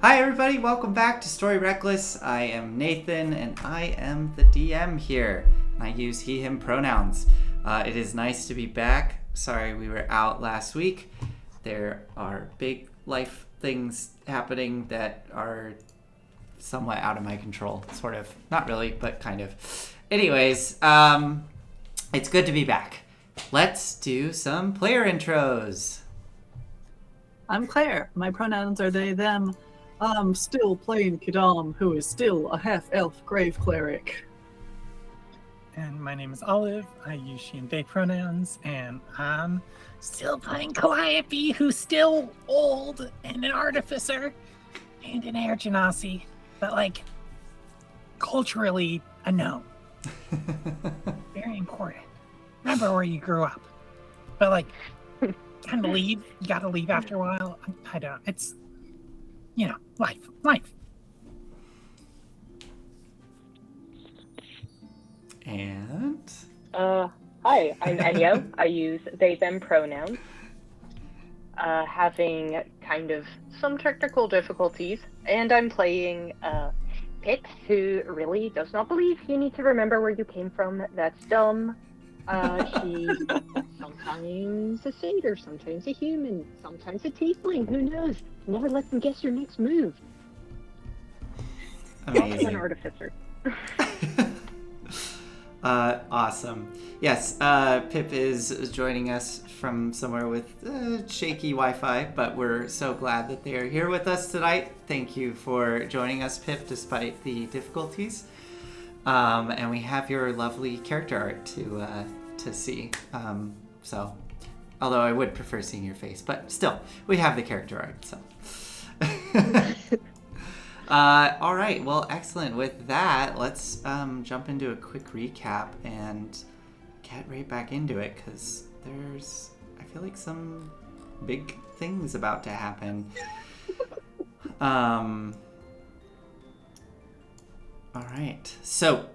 Hi everybody, welcome back to Story Reckless. I am Nathan and I am the DM here. I use he, him pronouns. It is nice to be back. Sorry we were out last week. There are big life things happening that are somewhat out of my control. Sort of. Not really, but kind of. Anyways, it's good to be back. Let's do some player intros. I'm Claire. My pronouns are they, them. I'm still playing Kidam, who is still a half-elf grave cleric. And my name is Olive. I use she and they pronouns, and I'm still playing Calliope, who's still old and an artificer and an air genasi, but like culturally a gnome. Very important. Remember where you grew up, but like kind of leave. You got to leave after a while. I don't. It's life. And Hi, I'm Enyo. I use they, them pronouns. Having kind of some technical difficulties, and I'm playing Pip, who really does not believe you need to remember where you came from. That's dumb. She's sometimes a satyr, sometimes a human, sometimes a tiefling. Who knows? Never let them guess your next move. Also an artificer. Awesome. Yes, Pip is joining us from somewhere with shaky Wi-Fi, but we're so glad that they're here with us tonight. Thank you for joining us, Pip, despite the difficulties. And we have your lovely character art to see. So, although I would prefer seeing your face, but still, we have the character art. So. All right, well, excellent. With that, let's jump into a quick recap and get right back into it, because there's, I feel like, some big things about to happen. All right, so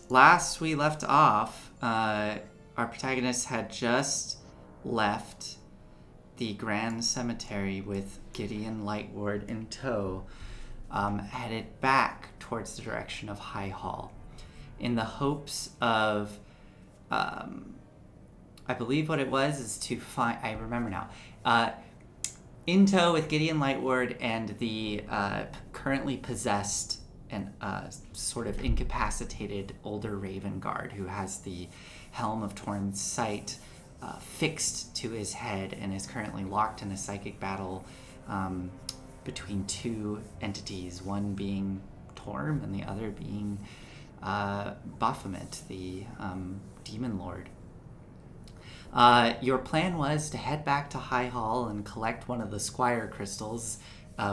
last we left off, our protagonist had just left the Grand Cemetery with Gideon Lightward in tow, headed back towards the direction of High Hall in the hopes of, I believe what it was is to find, I remember now, in tow with Gideon Lightward and the currently possessed and sort of incapacitated older Raven Guard who has the Helm of Torn Sight fixed to his head and is currently locked in a psychic battle between two entities, one being Torm and the other being Baphomet, the demon lord. Your plan was to head back to High Hall and collect one of the Squire crystals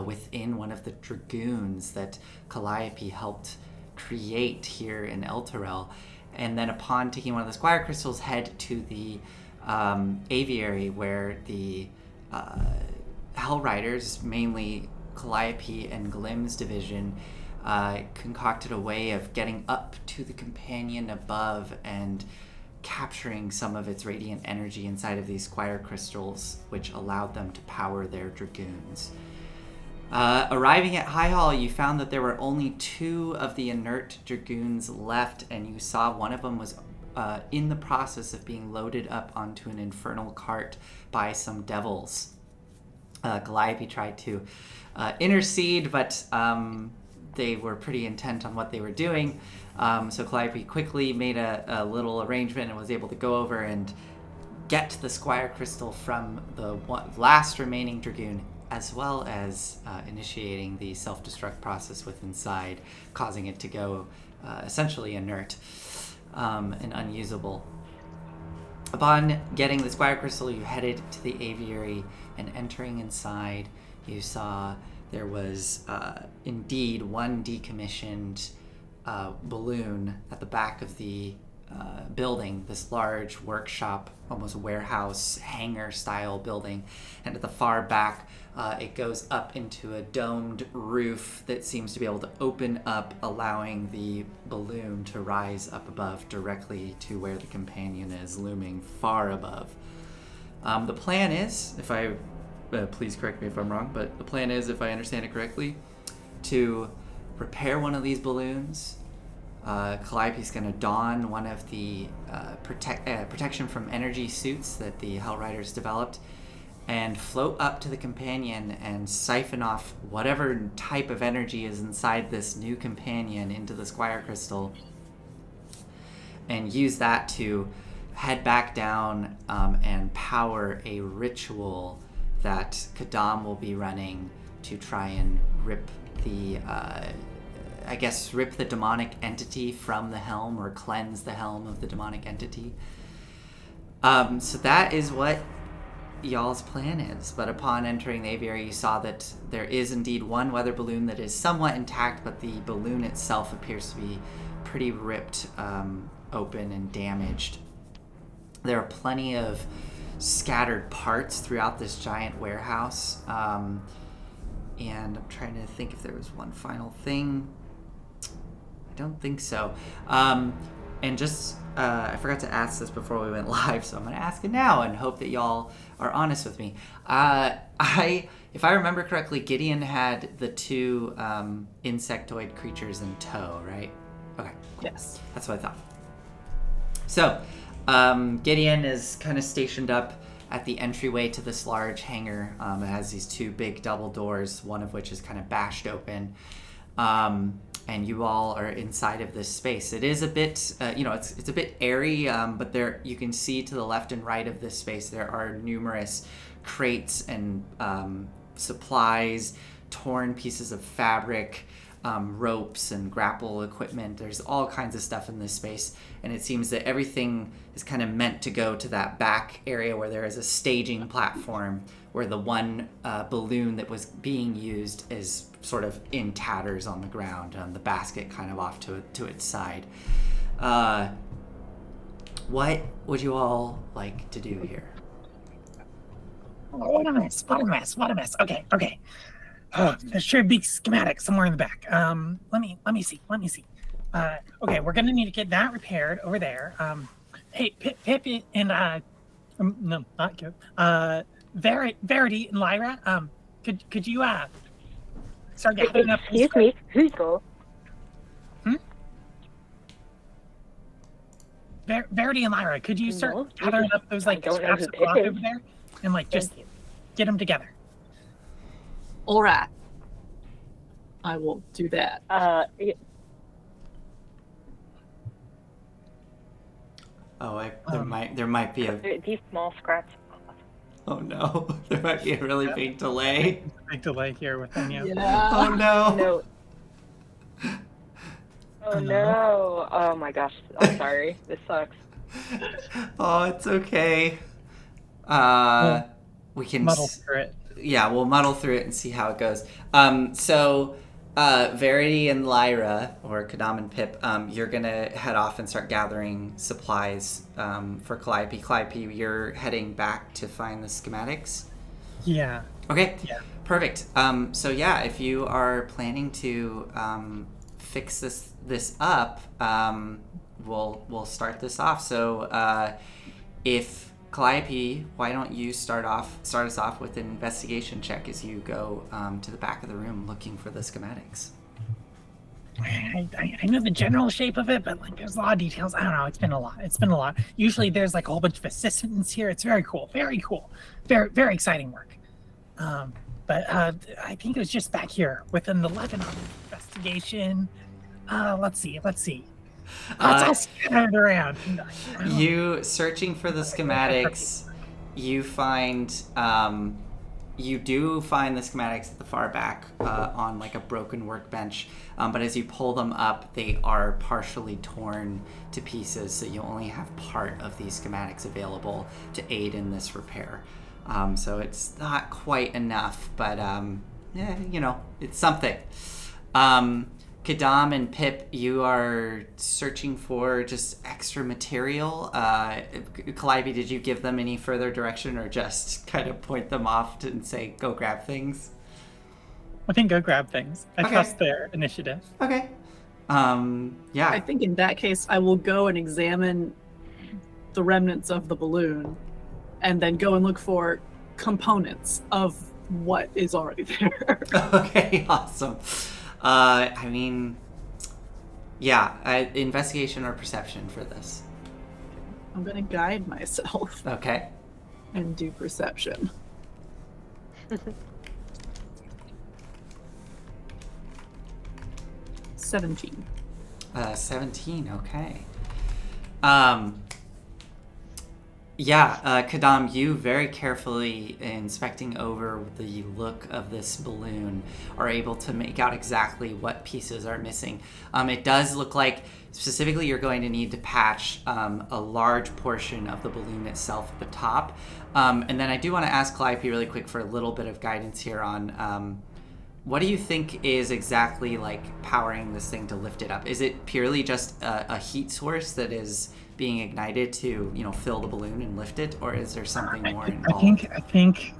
within one of the dragoons that Calliope helped create here in Elturel, and then upon taking one of the Squire crystals, head to the aviary where the Hell Riders, mainly Calliope and Glim's division, concocted a way of getting up to the companion above and capturing some of its radiant energy inside of these Squire crystals, which allowed them to power their dragoons. Arriving at High Hall, you found that there were only two of the inert dragoons left, and you saw one of them was in the process of being loaded up onto an infernal cart by some devils. Calliope tried to intercede, but they were pretty intent on what they were doing. So Calliope quickly made a little arrangement and was able to go over and get the Squire Crystal from the last remaining dragoon, as well as initiating the self-destruct process with inside, causing it to go essentially inert and unusable. Upon getting the Squire Crystal, you headed to the aviary, and entering inside, you saw there was indeed one decommissioned balloon at the back of the building, this large workshop, almost warehouse, hangar-style building. And at the far back, it goes up into a domed roof that seems to be able to open up, allowing the balloon to rise up above directly to where the companion is, looming far above. The plan is, if I please correct me if I'm wrong, but the plan is, if I understand it correctly, to repair one of these balloons. Calliope's going to don one of the protection from energy suits that the Hell Riders developed and float up to the companion and siphon off whatever type of energy is inside this new companion into the Squire Crystal and use that to head back down and power a ritual that Kadam will be running to try and rip the demonic entity from the helm, or cleanse the helm of the demonic entity. So that is what y'all's plan is. But upon entering the aviary, you saw that there is indeed one weather balloon that is somewhat intact, but the balloon itself appears to be pretty ripped open and damaged. There are plenty of scattered parts throughout this giant warehouse. And I'm trying to think if there was one final thing. I don't think so. And just, I forgot to ask this before we went live, so I'm going to ask it now and hope that y'all are honest with me. If I remember correctly, Gideon had the two insectoid creatures in tow, right? Okay. Yes. That's what I thought. So, Gideon is kind of stationed up at the entryway to this large hangar. It has these two big double doors, one of which is kind of bashed open. And you all are inside of this space. It is a bit, it's a bit airy, but there you can see to the left and right of this space there are numerous crates and supplies, torn pieces of fabric, ropes and grapple equipment. There's all kinds of stuff in this space, and it seems that everything is kind of meant to go to that back area where there is a staging platform where the one balloon that was being used is sort of in tatters on the ground, the basket kind of off to its side. What would you all like to do here? What a mess. Okay. Oh, there should be schematic somewhere in the back. Let me see. Okay, we're gonna need to get that repaired over there. Hey, Pip and no, not Kip. Verity and Lyra. Could you start gathering up? Excuse me, who's go? Verity and Lyra, could you start gathering up those scraps of cloth over there and just get them together? All right. I will do that. There might be a. These small scraps. Oh no, there might be a really big delay. Big delay here with them, Yeah. Oh no. No. Oh no. Oh my gosh. I'm sorry. This sucks. Oh, it's okay. We can muddle through it. Yeah, we'll muddle through it and see how it goes. Verity and Lyra, or Kadam and Pip, you're gonna head off and start gathering supplies for Calliope. Calliope, you're heading back to find the schematics? Yeah. Okay, yeah. Perfect. If you are planning to fix this up, we'll start this off. So if Calliope, why don't you start us off with an investigation check as you go to the back of the room looking for the schematics. I know the general shape of it, but there's a lot of details. I don't know. It's been a lot. Usually there's a whole bunch of assistants here. It's very cool. Very very exciting work. But I think it was just back here with an 11 on investigation. Let's see. I'll scatter it around. You searching for the schematics, you find you do find the schematics at the far back on a broken workbench, but as you pull them up, they are partially torn to pieces, so you only have part of these schematics available to aid in this repair. So it's not quite enough, but it's something. Kadam and Pip, you are searching for just extra material. Calliope, did you give them any further direction or just kind of point them off and say, go grab things? I think go grab things. I trust their initiative. Okay. I think in that case, I will go and examine the remnants of the balloon and then go and look for components of what is already there. Okay, awesome. I mean, yeah, investigation or perception for this. I'm gonna guide myself Okay. and do perception. 17. 17, okay. Kadam, you very carefully inspecting over the look of this balloon are able to make out exactly what pieces are missing. It does look like specifically you're going to need to patch a large portion of the balloon itself at the top. And then I do want to ask Calliope really quick for a little bit of guidance here on what do you think is exactly like powering this thing to lift it up? Is it purely just a heat source that is being ignited to, fill the balloon and lift it, or is there something more involved? I think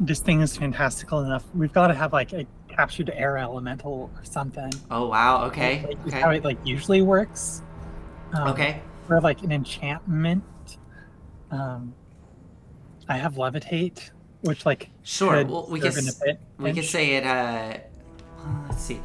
this thing is fantastical enough. We've got to have like a captured air elemental or something. Oh wow! Okay. Like, okay. How it like usually works. Okay. Or like an enchantment. I have levitate, which like sure. Well, we could say it. Let's see.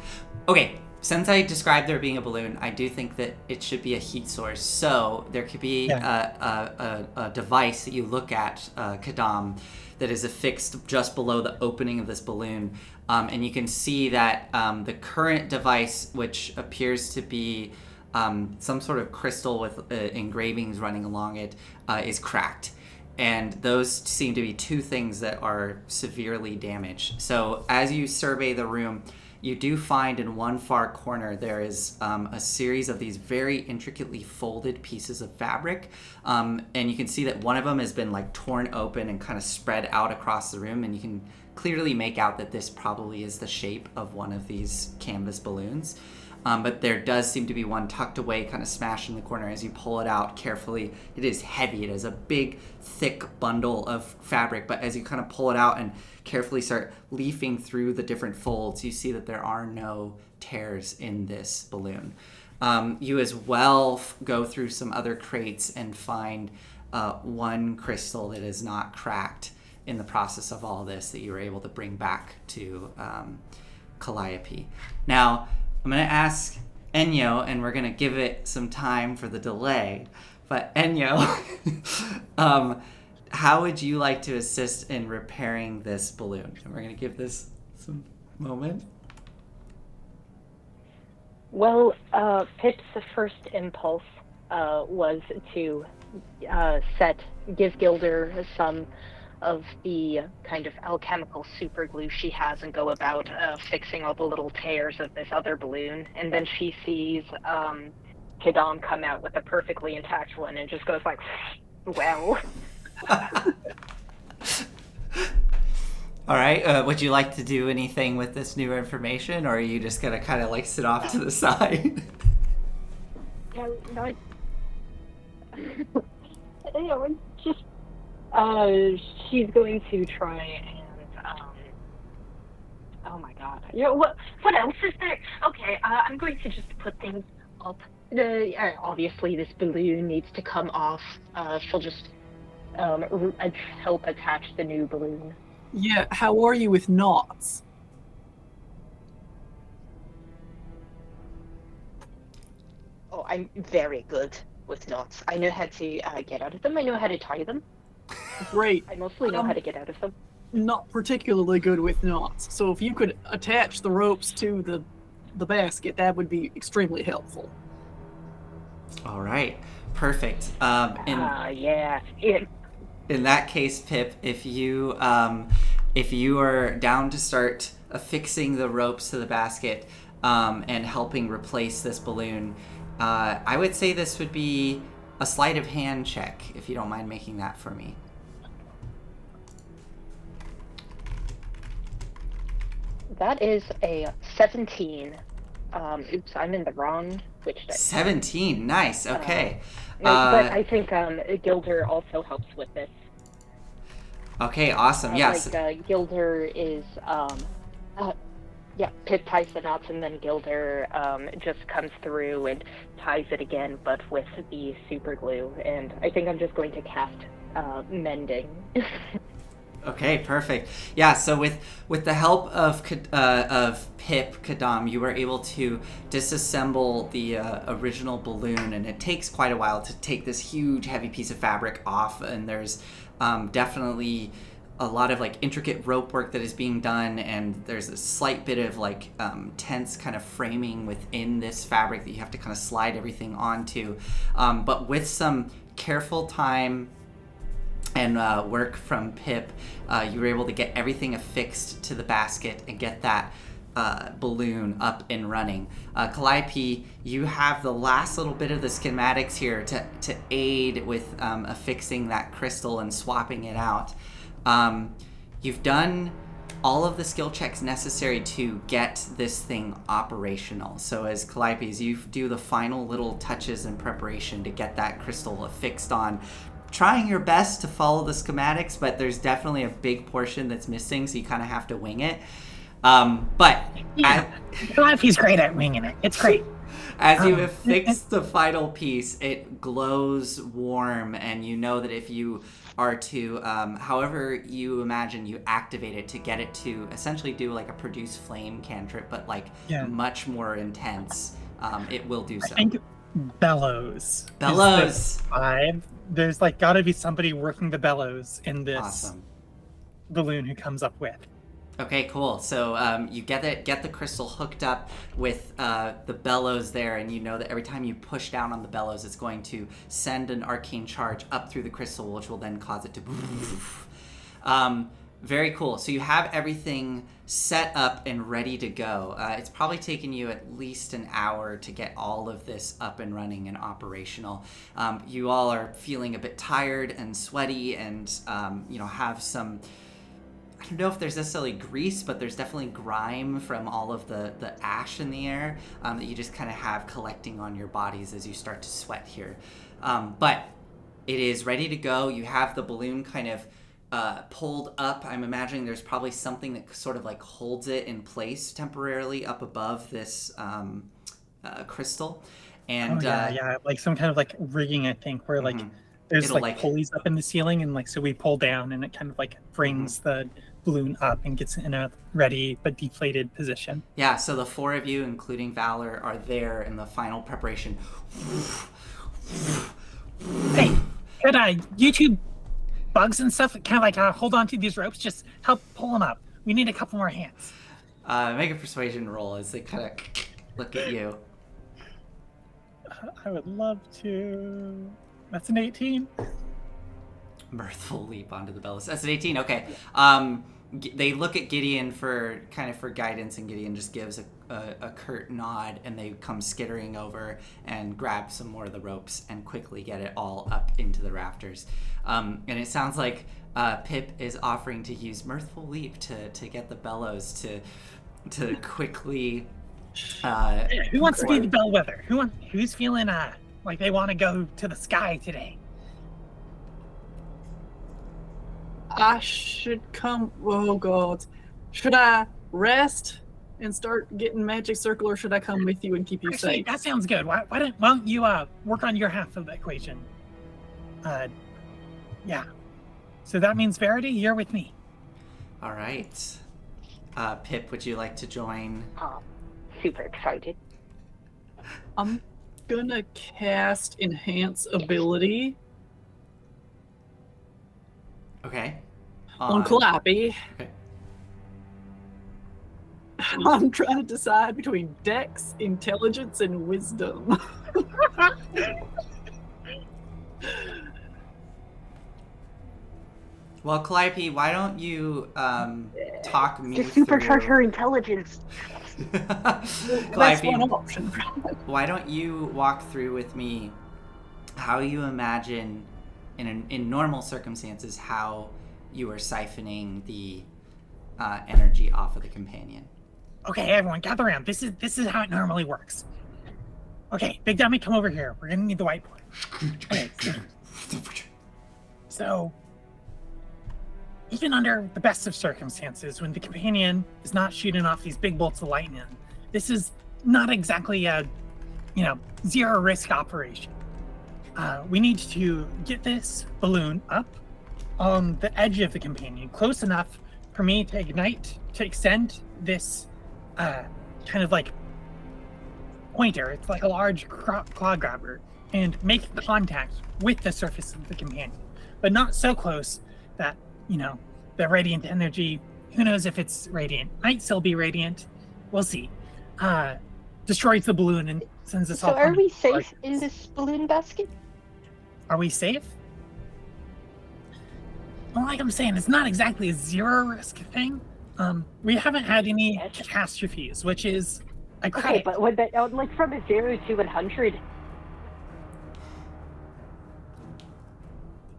Okay. Since I described there being a balloon, I do think that it should be a heat source. So there could be a device that you look at, Kadam, that is affixed just below the opening of this balloon. And you can see that the current device, which appears to be some sort of crystal with engravings running along it, is cracked. And those seem to be two things that are severely damaged. So as you survey the room, you do find in one far corner there is a series of these very intricately folded pieces of fabric. And you can see that one of them has been like torn open and kind of spread out across the room. And you can clearly make out that this probably is the shape of one of these canvas balloons. But there does seem to be one tucked away, kind of smashed in the corner. As you pull it out carefully, it is heavy. It is a big, thick bundle of fabric. But as you kind of pull it out and carefully start leafing through the different folds, you see that there are no tears in this balloon. You as well go through some other crates and find one crystal that is not cracked in the process of all this that you were able to bring back to Calliope. Now, I'm going to ask Enyo, and we're going to give it some time for the delay. But Enyo, how would you like to assist in repairing this balloon? And we're going to give this some moment. Well, Pip's first impulse was to give Gilder some of the kind of alchemical super glue she has and go about fixing all the little tears of this other balloon. And then she sees Kadam come out with a perfectly intact one and just goes like, well. All right. Would you like to do anything with this new information, or are you just going to kind of like sit off to the side? No, just she's going to try and oh my god, what else is there? Okay, I'm going to just put things up. Obviously this balloon needs to come off. She'll just help attach the new balloon. Yeah, how are you with knots? Oh, I'm very good with knots. I know how to get out of them. I know how to tie them. Great. I mostly know how to get out of them. Not particularly good with knots, so if you could attach the ropes to the basket, that would be extremely helpful. All right. Perfect. Yeah. In that case, Pip, if you are down to start affixing the ropes to the basket and helping replace this balloon, I would say this would be a sleight of hand check, if you don't mind making that for me. That is a 17. Oops, I'm in the wrong switch dice. 17, nice, okay. But I think Gilder also helps with this. Okay, awesome, yes. Gilder is, Pip ties the knots, and then Gilder just comes through and ties it again, but with the super glue. And I think I'm just going to cast mending. Okay, perfect. Yeah, so with the help of Pip Kadam, you were able to disassemble the original balloon, and it takes quite a while to take this huge, heavy piece of fabric off. And there's definitely a lot of like intricate rope work that is being done, and there's a slight bit of like tense kind of framing within this fabric that you have to kind of slide everything onto. But with some careful time and work from Pip, you were able to get everything affixed to the basket and get that balloon up and running. Calliope, you have the last little bit of the schematics here to aid with affixing that crystal and swapping it out. You've done all of the skill checks necessary to get this thing operational. So as Calliope, as you do the final little touches in preparation to get that crystal affixed on, trying your best to follow the schematics, but there's definitely a big portion that's missing, so you kind of have to wing it. But Calliope's great at winging it. It's great. As you affix the final piece, it glows warm, and you know that if you are to, however you imagine you activate it to get it to essentially do like a produce flame cantrip, but like much more intense, it will do so. I think bellows. Bellows. There's like got to be somebody working the bellows in this balloon who comes up with. Okay, cool. So you get the crystal hooked up with the bellows there, and you know that every time you push down on the bellows, it's going to send an arcane charge up through the crystal, which will then cause it to... Very cool. So you have everything set up and ready to go. It's probably taken you at least an hour to get all of this up and running and operational. You all are feeling a bit tired and sweaty, and have some... I don't know if there's necessarily grease, but there's definitely grime from all of the ash in the air that you just kind of have collecting on your bodies as you start to sweat here. But it is ready to go. You have the balloon kind of pulled up. I'm imagining there's probably something that sort of like holds it in place temporarily up above this crystal. And like some kind of like rigging, I think, where like there's like pulleys up in the ceiling, and like so we pull down and it kind of like brings the balloon up and gets in a ready but deflated position. Yeah, so the four of you, including Valor, are there in the final preparation. Hey, could YouTube bugs and stuff kind of like hold on to these ropes, just help pull them up? We need a couple more hands. Make a persuasion roll as they kind of look at you. I would love to. That's an 18. Mirthful leap onto the bellows. That's an 18. Okay. They look at Gideon for guidance, and Gideon just gives a curt nod, and they come skittering over and grab some more of the ropes and quickly get it all up into the rafters. And it sounds like Pip is offering to use Mirthful Leap to get the bellows to quickly. Who wants to be the bellwether? Who's feeling like they want to go to the sky today? I should come. Oh God, should I rest and start getting magic circle, or should I come with you and keep you safe? That sounds good. Why don't you work on your half of the equation? Yeah. So that means Verity, you're with me. All right. Pip, would you like to join? Super excited. I'm gonna cast Enhance Ability. Okay. On Calliope. Okay. I'm trying to decide between Dex, Intelligence, and Wisdom. Well, Calliope, why don't you talk me Just supercharge her intelligence. That's one option. Why don't you walk through with me how you imagine in normal circumstances how you are siphoning the energy off of the companion. Okay, everyone, gather around. This is how it normally works. Okay, Big Dummy, come over here. We're gonna need the whiteboard. Okay. So, even under the best of circumstances, when the companion is not shooting off these big bolts of lightning, this is not exactly a, zero risk operation. We need to get this balloon up on the edge of the companion, close enough for me to ignite, to extend this kind of like pointer. It's like a large claw grabber, and make contact with the surface of the companion, but not so close that, the radiant energy, who knows if it's radiant, might still be radiant. We'll see. Destroys the balloon and sends us all. So are we safe targets. in this balloon basket? Are we safe? Well, like I'm saying, it's not exactly a zero risk thing. We haven't had any catastrophes, which is a credit. Okay, but what about, like, from a 0 to 100?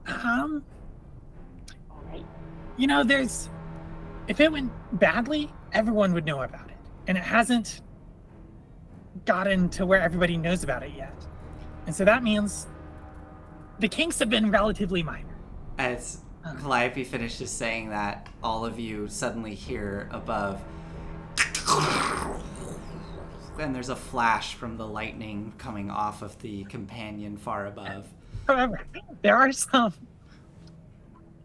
Alright. Alright. If it went badly, everyone would know about it. And it hasn't gotten to where everybody knows about it yet. And so that means the kinks have been relatively minor. As Calliope finishes saying that, all of you suddenly hear above, and there's a flash from the lightning coming off of the companion far above. However, there are some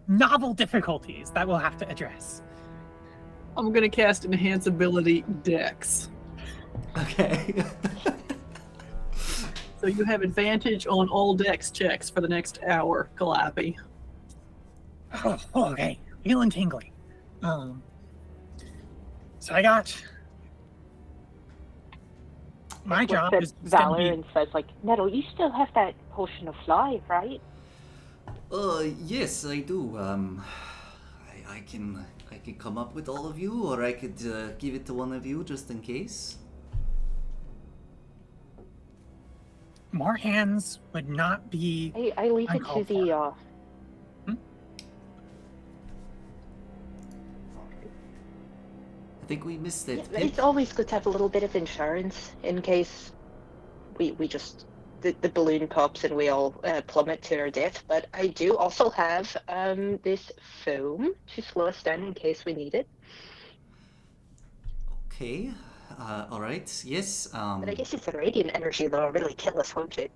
novel difficulties that we'll have to address. I'm gonna cast Enhance Ability Dex. Okay. So you have advantage on all Dex checks for the next hour, Calliope. Oh, okay. Feeling tingly. So I got my job That is Valor gonna and says, like, Nettle, you still have that potion of fly, right? Yes, I do. I can come up with all of you, or I could give it to one of you just in case. more hands would not be. I leave it to uncalled the. I think we missed it. Yeah, it's always good to have a little bit of insurance in case we just the balloon pops and we all plummet to our death. But I do also have this foam to slow us down in case we need it. Okay. All right. Yes. But I guess it's the radiant energy that'll really kill us, won't it?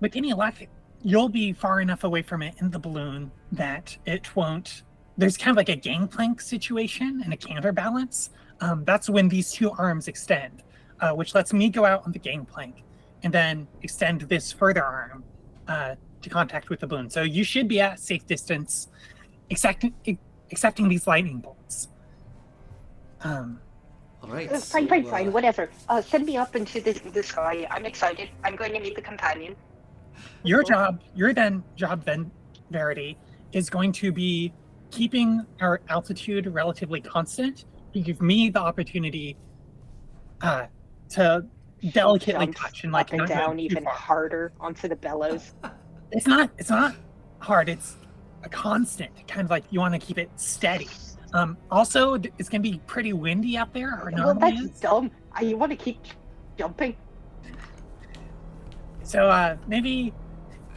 With any luck, you'll be far enough away from it in the balloon that it won't. There's kind of like a gangplank situation and a counterbalance. That's when these two arms extend, which lets me go out on the gangplank and then extend this further arm to contact with the balloon. So you should be at safe distance, accepting these lightning bolts. All right. Fine, whatever. Send me up into the sky. I'm excited. I'm going to meet the companion. Your job then, Verity, is going to be keeping our altitude relatively constant to give me the opportunity to delicately touch and like up and not down go too even far. harder onto the bellows. It's not hard. It's a constant kind of like you want to keep it steady. Also, it's gonna be pretty windy out there. Or Well, normally that's is. dumb. You want to keep jumping. So maybe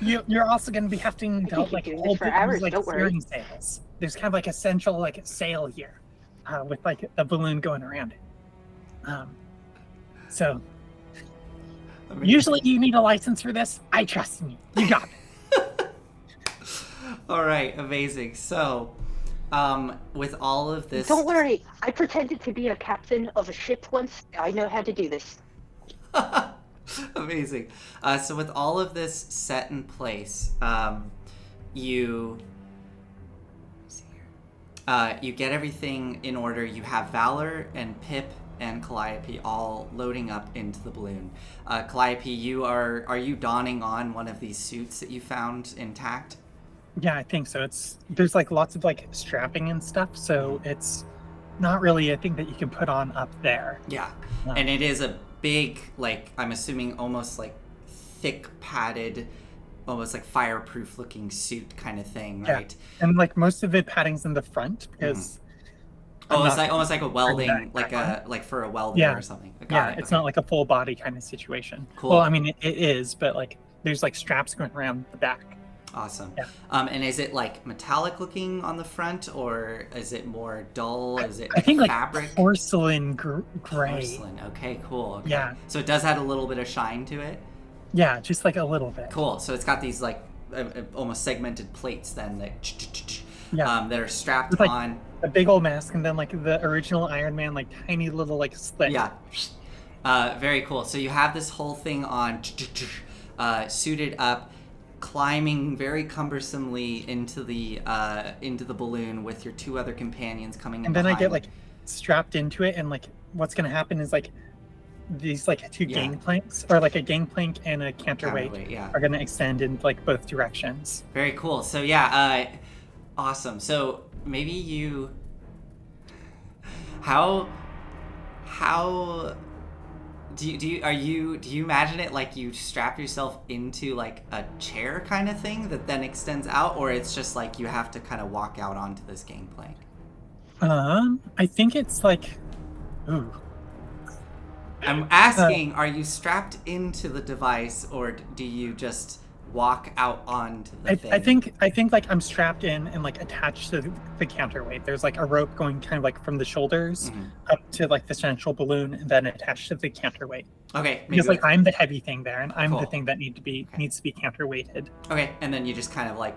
you're also going to be having to keep like doing this hold for these, hours, like don't worry. steering sails. There's kind of like a central like sail here, with like a balloon going around it. So usually you need a license for this. I trust in you. You got it. All right. Amazing. So, with all of this. Don't worry. I pretended to be a captain of a ship once. I know how to do this. Amazing. So with all of this set in place, you get everything in order. You have Valor and Pip and Calliope all loading up into the balloon. Calliope, are you donning on one of these suits that you found intact? Yeah, I think so. There's like lots of like strapping and stuff, so it's not really a thing that you can put on up there. Yeah, and it is a big, like, I'm assuming almost like thick padded, almost like fireproof looking suit kind of thing, right? Yeah. And like most of the padding's in the front because it's like almost like a welding, like for a welder or something. Got it. It's not like a full body kind of situation. Cool. Well, I mean it is, but like there's like straps going around the back. Awesome. Yeah. And is it like metallic looking on the front, or is it more dull? Is it I think fabric? like porcelain gray. Porcelain. Okay, cool. Okay. Yeah. So it does have a little bit of shine to it. Yeah, just like a little bit. Cool. So it's got these like almost segmented plates then that that are strapped With, like, on. a big old mask, and then like the original Iron Man, like tiny little like slit. Yeah. Very cool. So you have this whole thing on, suited up, climbing very cumbersomely into the balloon with your two other companions coming in And then I behind. get like strapped into it, and like what's gonna happen is like these like two gangplanks, or like a gangplank and a counterweight, are gonna extend in like both directions. Very cool. So awesome. So maybe you, how do you imagine it like you strap yourself into like a chair kind of thing that then extends out, or it's just like you have to kind of walk out onto this gangplank? I think it's like, ooh. I'm asking, are you strapped into the device, or do you just walk out onto the thing? I think like I'm strapped in and like attached to the counterweight. There's like a rope going kind of like from the shoulders up to like the central balloon, and then attached to the counterweight. Okay. Because like I'm the heavy thing there, and I'm Cool. the thing that needs to be counterweighted. Okay, and then you just kind of like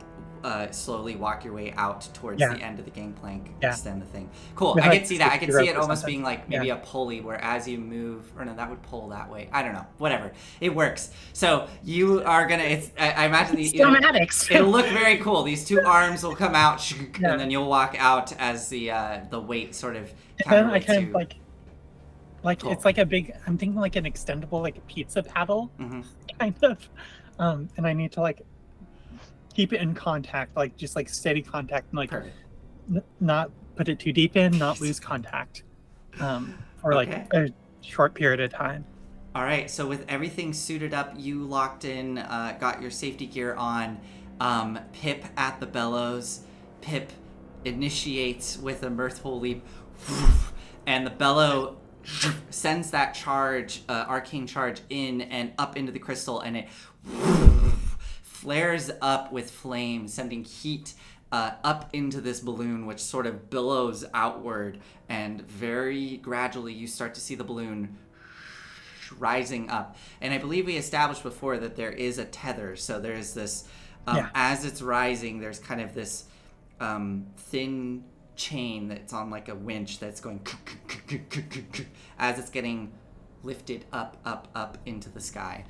slowly walk your way out towards the end of the gangplank, extend the thing. Cool. With, I like, can see that. I can see it almost something. being like maybe a pulley where as you move, or no, that would pull that way. I don't know. Whatever. It works. So you are gonna. I imagine it'll look very cool. These two arms will come out, and then you'll walk out as the weight sort of. And then I kind of like cool. It's like a big. I'm thinking like an extendable like pizza paddle, kind of, and I need to like keep it in contact, like just like steady contact, and like not put it too deep in, not lose contact, for like a short period of time. All right, so with everything suited up, you locked in, got your safety gear on. Pip at the bellows. Pip initiates with a mirthful leap, and the bellow sends that charge, arcane charge, in and up into the crystal, and it flares up with flame, sending heat up into this balloon, which sort of billows outward, and very gradually you start to see the balloon rising up. And I believe we established before that there is a tether, so there's this, as it's rising, there's kind of this thin chain that's on like a winch that's going as it's getting lifted up into the sky.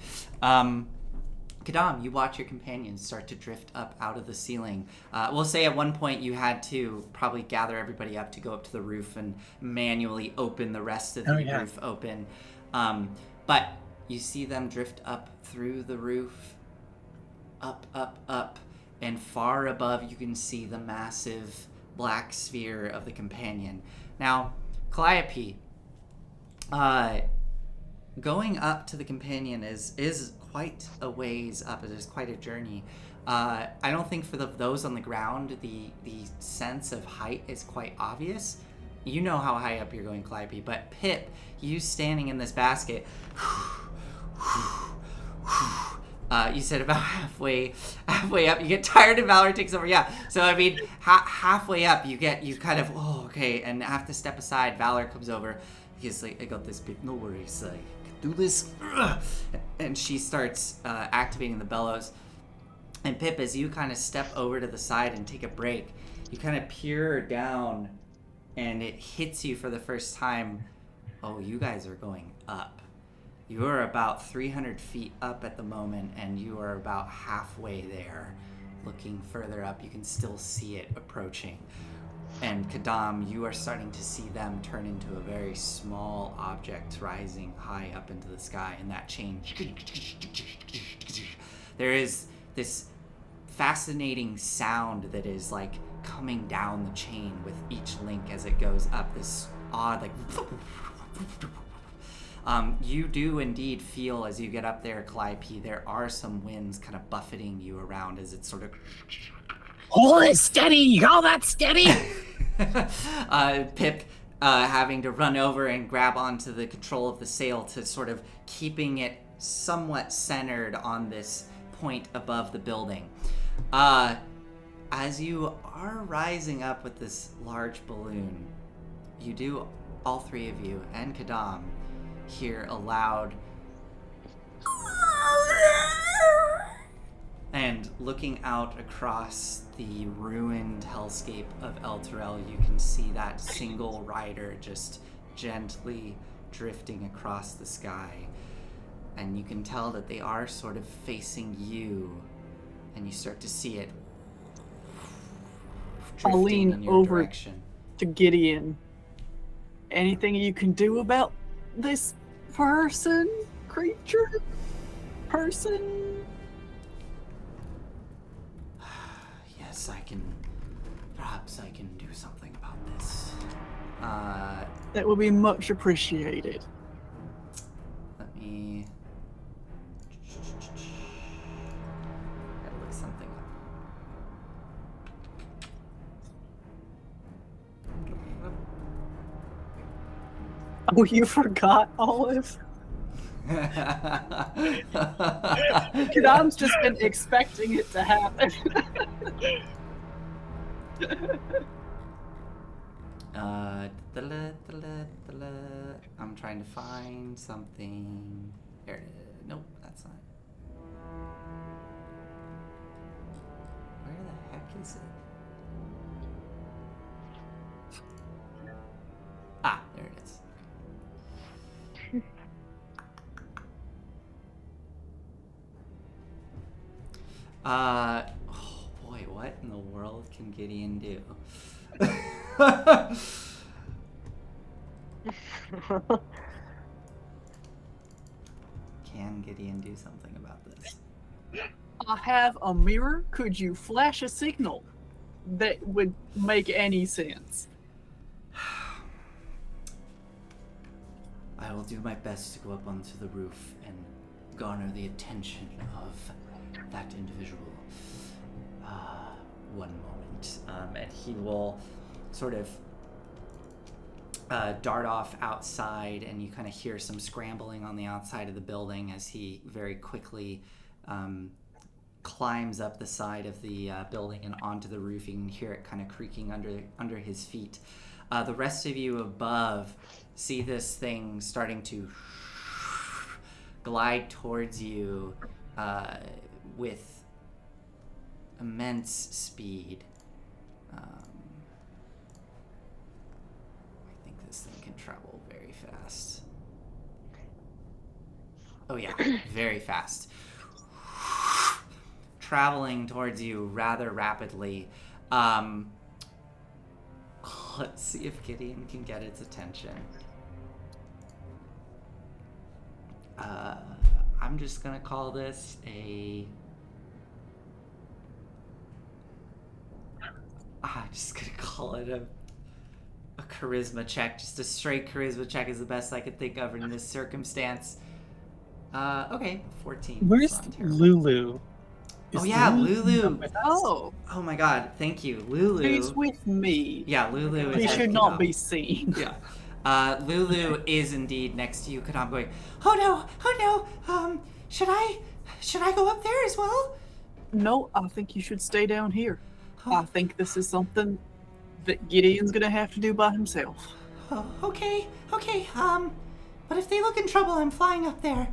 Kadam, you watch your companions start to drift up out of the ceiling. We'll say at one point you had to probably gather everybody up to go up to the roof and manually open the rest of the roof open. But you see them drift up through the roof, up, and far above you can see the massive black sphere of the companion. Now, Calliope, going up to the companion is quite a ways up. It is quite a journey. I don't think for those on the ground, the sense of height is quite obvious. You know how high up you're going, Calliope, but Pip, you standing in this basket, you said about halfway up. You get tired and Valor takes over. Yeah. So I mean, halfway up, you kind of and have to step aside. Valor comes over. He's like, I got this, Pip. No worries. I can do this. And she starts activating the bellows. And Pip, as you kind of step over to the side and take a break, you kind of peer down, and it hits you for the first time. Oh, you guys are going up. You are about 300 feet up at the moment, and you are about halfway there. Looking further up, you can still see it approaching. And Kadam, you are starting to see them turn into a very small object rising high up into the sky, and that change. There is this fascinating sound that is like coming down the chain with each link as it goes up, this odd like you do indeed feel as you get up there, Calliope, there are some winds kind of buffeting you around as it's sort of hold it steady, you got that steady. Pip having to run over and grab onto the control of the sail to sort of keeping it somewhat centered on this point above the building. As you are rising up with this large balloon, you do, all three of you, and Kadam, hear a loud And looking out across the ruined hellscape of Elturel, you can see that single rider just gently drifting across the sky. And you can tell that they are sort of facing you, and you start to see it I'll drifting lean in your over direction. to Gideon. Anything you can do about this creature? Yes, perhaps I can do something about this. That will be much appreciated. Let me gotta look something up. Oh, you forgot, Olive? I've just been expecting it to happen. I'm trying to find something. There it is. Nope, that's not. Where the heck is it? Ah, there it is. Oh boy, what in the world can Gideon do? Can Gideon do something about this? I have a mirror. Could you flash a signal that would make any sense? I will do my best to go up onto the roof and garner the attention of that individual. One moment. And he will sort of dart off outside, and you kind of hear some scrambling on the outside of the building as he very quickly climbs up the side of the building and onto the roof. You can hear it kind of creaking under his feet. The rest of you above see this thing starting to glide towards you with immense speed. I think this thing can travel very fast. Oh yeah, very fast. Traveling towards you rather rapidly. Let's see if Gideon can get its attention. I'm just gonna call this I'm just gonna call it a charisma check. Just a straight charisma check is the best I could think of in this circumstance. Okay, 14. Where's Lulu? Oh yeah, Lulu. Oh, Oh my god, thank you. Lulu. he's with me. Yeah, Lulu is He with should you. not be seen. Yeah. Lulu is indeed next to you. Kadam going, oh no, should I go up there as well? No, I think you should stay down here. I think this is something that Gideon's gonna have to do by himself. Oh, okay. But if they look in trouble, I'm flying up there.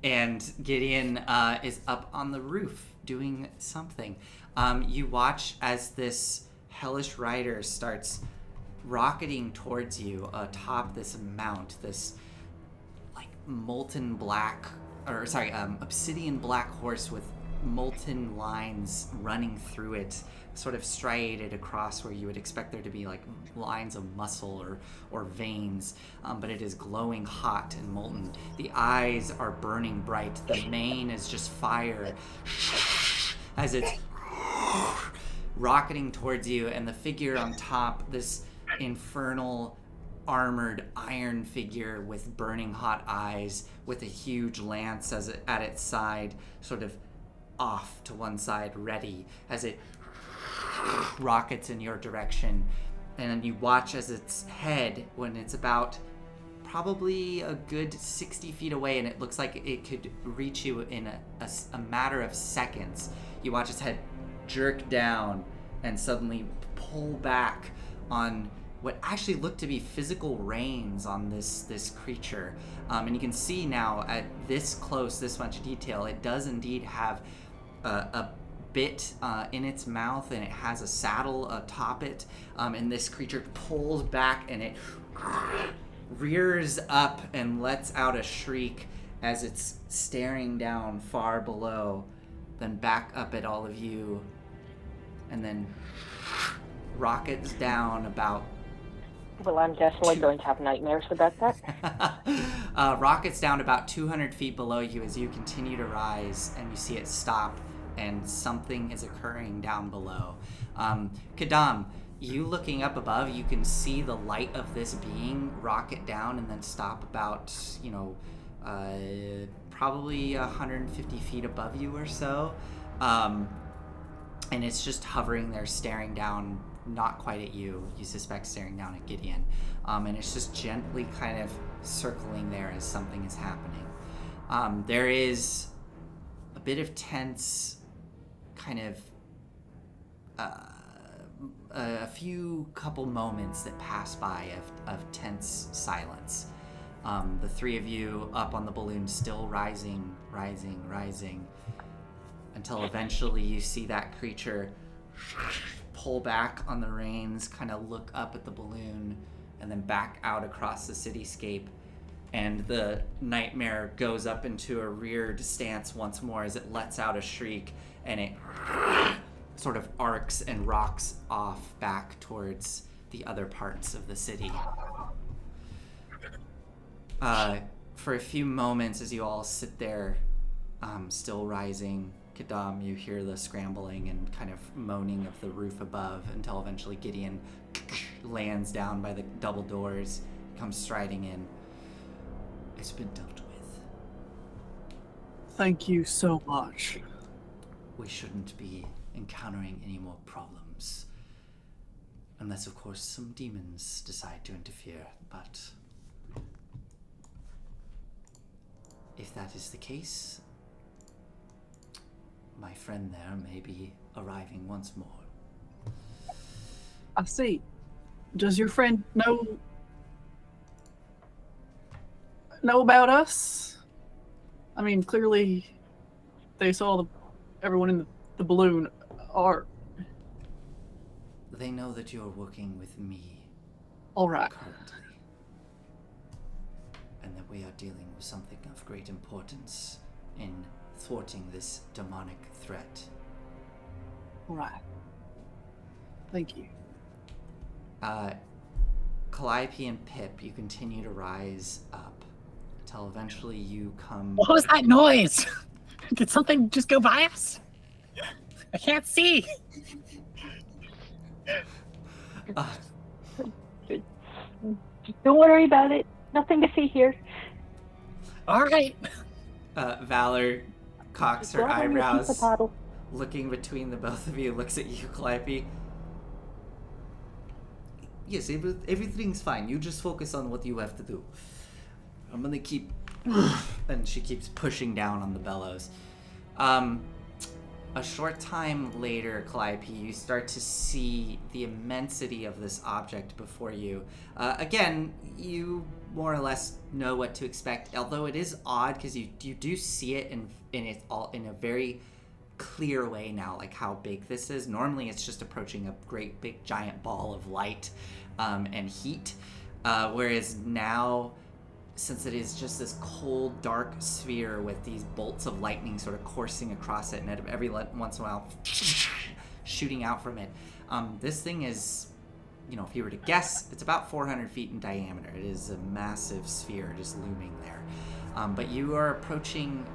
And Gideon is up on the roof doing something. You watch as this hellish rider starts rocketing towards you atop this mount, this like molten black, obsidian black horse with molten lines running through it, sort of striated across where you would expect there to be like lines of muscle or veins, but it is glowing hot and molten. The eyes are burning bright. The mane is just fire as it's rocketing towards you, and the figure on top, this infernal armored iron figure with burning hot eyes with a huge lance at its side, sort of off to one side, ready as it rockets in your direction. And then you watch as its head, when it's about probably a good 60 feet away and it looks like it could reach you in a matter of seconds, you watch its head jerk down and suddenly pull back on what actually look to be physical reins on this creature. And you can see now at this close, this much detail, it does indeed have a bit in its mouth, and it has a saddle atop it. And this creature pulls back, and it rears up and lets out a shriek as it's staring down far below, then back up at all of you, and then rockets down about... Well, I'm definitely going to have nightmares about that. Rockets down about 200 feet below you as you continue to rise, and you see it stop, and something is occurring down below. Kadam, you looking up above, you can see the light of this being rocket down and then stop about, probably 150 feet above you or so. And it's just hovering there, staring down, not quite at you. You suspect staring down at Gideon. And it's just gently kind of circling there as something is happening. There is a bit of tense kind of... a few couple moments that pass by of tense silence. The three of you up on the balloon still rising, until eventually you see that creature pull back on the reins, kind of look up at the balloon, and then back out across the cityscape. And the nightmare goes up into a reared stance once more as it lets out a shriek, and it sort of arcs and rocks off back towards the other parts of the city. For a few moments, as you all sit there, still rising, Kadam, you hear the scrambling and kind of moaning of the roof above, until eventually Gideon lands down by the double doors, comes striding in. It's been dealt with. Thank you so much. We shouldn't be encountering any more problems. Unless, of course, some demons decide to interfere, but... if that is the case, my friend there may be arriving once more. I see. Does your friend know about us? I mean, clearly they saw everyone in the balloon are... They know that you're working with me. All right. Currently. And that we are dealing with something of great importance in thwarting this demonic threat. All right. Thank you. Calliope and Pip, you continue to rise up until eventually you come... What was that noise? Did something just go by us? I can't see. Don't worry about it. Nothing to see here. All right. Valor cocks her Go on, you eyebrows, pizza bottle. looking between the both of you, looks at you, Calliope. Yes, everything's fine. You just focus on what you have to do. I'm gonna keep... and she keeps pushing down on the bellows. A short time later, Calliope, you start to see the immensity of this object before you. Again, you more or less know what to expect, although it is odd because you do see it in a very clear way now, like how big this is. Normally it's just approaching a great big giant ball of light and heat, whereas now, since it is just this cold, dark sphere with these bolts of lightning sort of coursing across it, and every once in a while shooting out from it, this thing is, if you were to guess, it's about 400 feet in diameter. It is a massive sphere just looming there. But you are approaching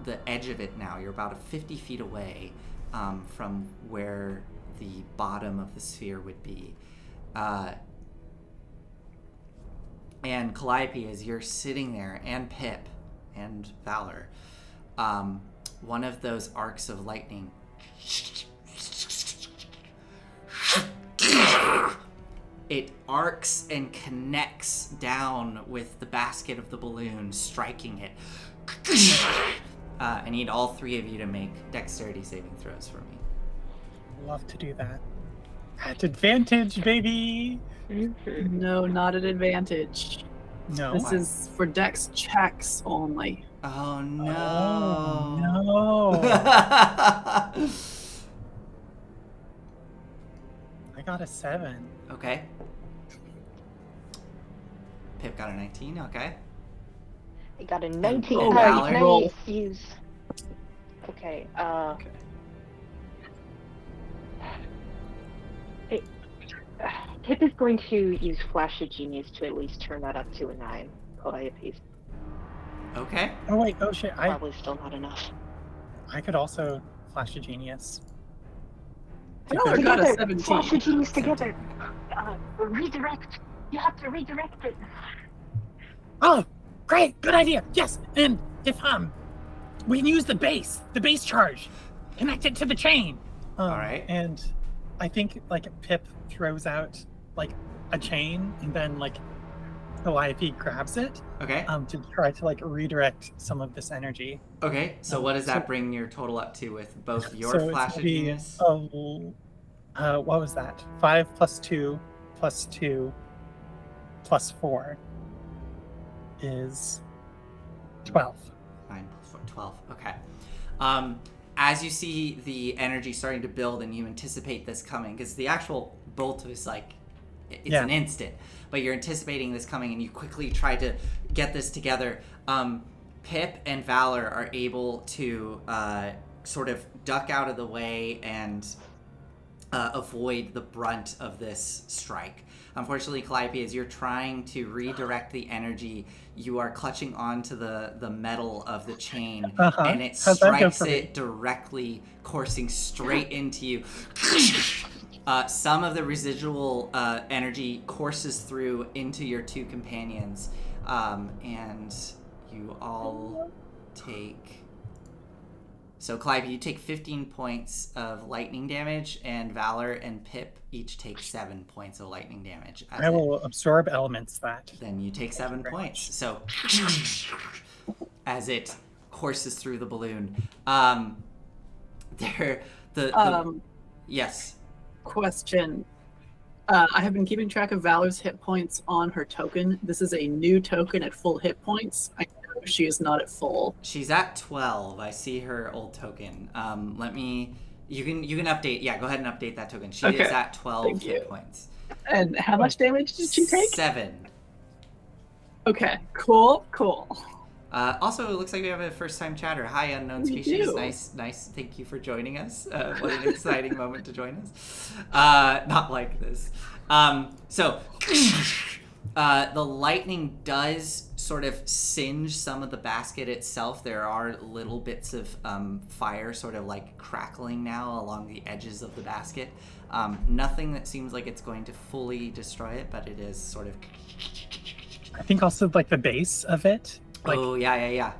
the edge of it now. You're about 50 feet away from where the bottom of the sphere would be. And Calliope, as you're sitting there, and Pip, and Valor, one of those arcs of lightning it arcs and connects down with the basket of the balloon, striking it. I need all three of you to make dexterity saving throws for me. Love to do that. At advantage, baby. No, not an advantage. No. This is for dex checks only. Oh no. Oh, no. I got a 7. Okay. Pip got a 19, okay. I got a 19. Oh, Valor. Nice. Use. Okay. Okay. Pip is going to use Flash of Genius to at least turn that up to a 9. Calliope's Okay. Oh wait, oh shit, probably still not enough. I could also Flash a Genius. Valor got a 17. Flash of Genius together. Redirect. You have to redirect it. Oh, great, good idea. Yes, and if we can use the base charge, connect it to the chain. All right. And I think like Pip throws out like a chain, and then like Calliope grabs it. Okay. To try to like redirect some of this energy. Okay. So what does that so- bring your total up to with both your So it's Flash gonna of be, Genius? what was that? 5 plus 2 plus 2 plus 4 is 12. 9 plus 4, 12. Okay. As you see the energy starting to build and you anticipate this coming, because the actual bolt is like, it's an instant, but you're anticipating this coming and you quickly try to get this together. Pip and Valor are able to sort of duck out of the way and avoid the brunt of this strike. Unfortunately, Calliope, as you're trying to redirect the energy, you are clutching onto the metal of the chain, and it How's that go strikes for me? it directly, coursing straight into you. Some of the residual energy courses through into your two companions, and you all take... So, Calliope, you take 15 points of lightning damage, and Valor and Pip each take 7 points of lightning damage. I will absorb elements that. Then you take 7 very points. much. So, as it courses through the balloon, yes. Question. I have been keeping track of Valor's hit points on her token. This is a new token at full hit points. I know she is not at full. She's at 12. I see her old token. You can update. Yeah, go ahead and update that token. She Okay. is at 12 Thank hit you. points. And how much damage did she take? 7. Okay, cool. Also, it looks like we have a first-time chatter. Hi, unknown We species. do. Nice. Thank you for joining us. What an exciting moment to join us. Not like this. The lightning does sort of singe some of the basket itself. There are little bits of fire sort of like crackling now along the edges of the basket. Nothing that seems like it's going to fully destroy it, but it is sort of... I think also like the base of it. Like, oh, yeah.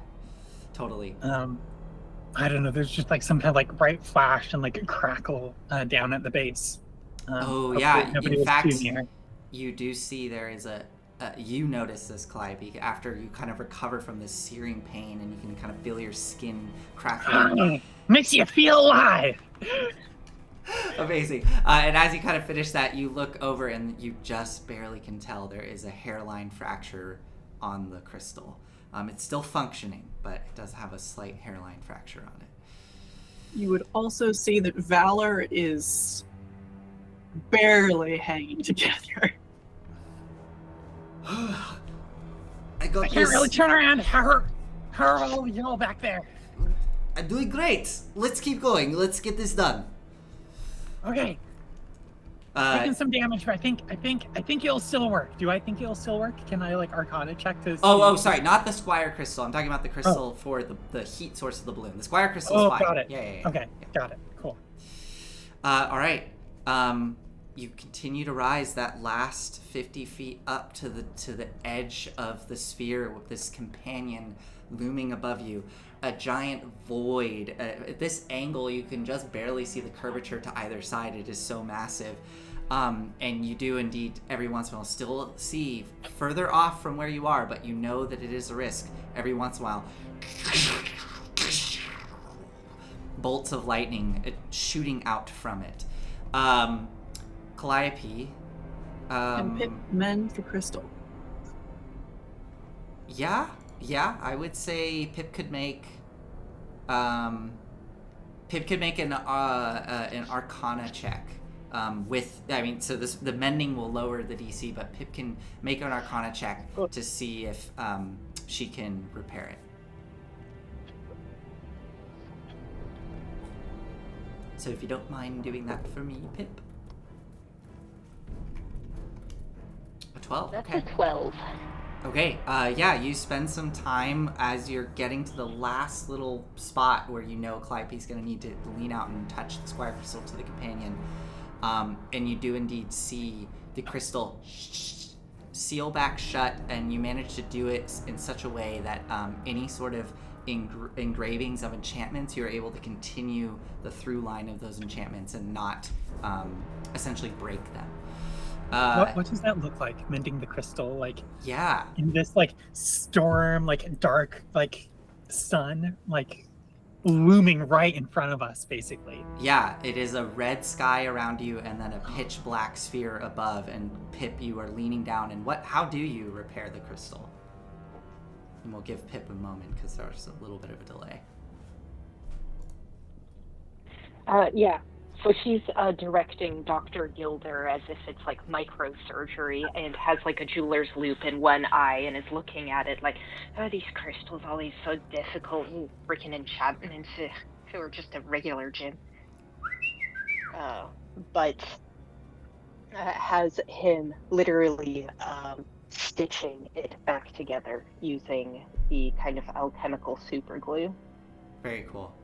Totally. I don't know. There's just like some kind of like bright flash and like a crackle down at the base. Hopefully nobody In was fact, too near. you do see there is you notice this, Calliope, after you kind of recover from this searing pain and you can kind of feel your skin crackling. Makes you feel alive. Amazing. And as you kind of finish that, you look over and you just barely can tell there is a hairline fracture on the crystal. It's still functioning, but it does have a slight hairline fracture on it. You would also see that Valor is barely hanging together. I I got can't this. really turn around. How are all y'all back there? I'm doing great. Let's keep going. Let's get this done. Okay, taking some damage, but I think it'll still work. Do I think it'll still work? Can I like Arcana check to see? Oh, sorry, not the Squire crystal. I'm talking about the crystal for the heat source of the balloon. The Squire crystal is fine. Got it. Yeah. Okay, got it. Cool. All right. You continue to rise that last 50 feet up to the edge of the sphere with this companion looming above you. A giant void. At this angle, you can just barely see the curvature to either side. It is so massive. And you do indeed every once in a while still see further off from where you are, but you know that it is a risk every once in a while. Bolts of lightning shooting out from it. Calliope. Can Pip mend the crystal? Yeah, I would say Pip could make an Arcana check. So the mending will lower the DC, but Pip can make an Arcana check to see if she can repair it. So if you don't mind doing that for me, Pip. A 12. That's Okay. a 12. Okay, you spend some time as you're getting to the last little spot where you know Calliope's going to need to lean out and touch the squire crystal to the companion. And you do indeed see the crystal seal back shut, and you manage to do it in such a way that any sort of engravings of enchantments, you're able to continue the through line of those enchantments and not essentially break them. What does that look like, mending the crystal? Like, yeah, in this like storm, like dark, like sun, like looming right in front of us, basically. Yeah, it is a red sky around you and then a pitch black sphere above. And Pip, you are leaning down. And how do you repair the crystal? And we'll give Pip a moment because there's a little bit of a delay. Yeah. So she's directing Dr. Gilder as if it's like microsurgery, and has like a jeweler's loop in one eye and is looking at it like, oh, these crystals, always so difficult and freaking enchantments. If it were just a regular gem. But has him literally stitching it back together using the kind of alchemical super glue. Very cool.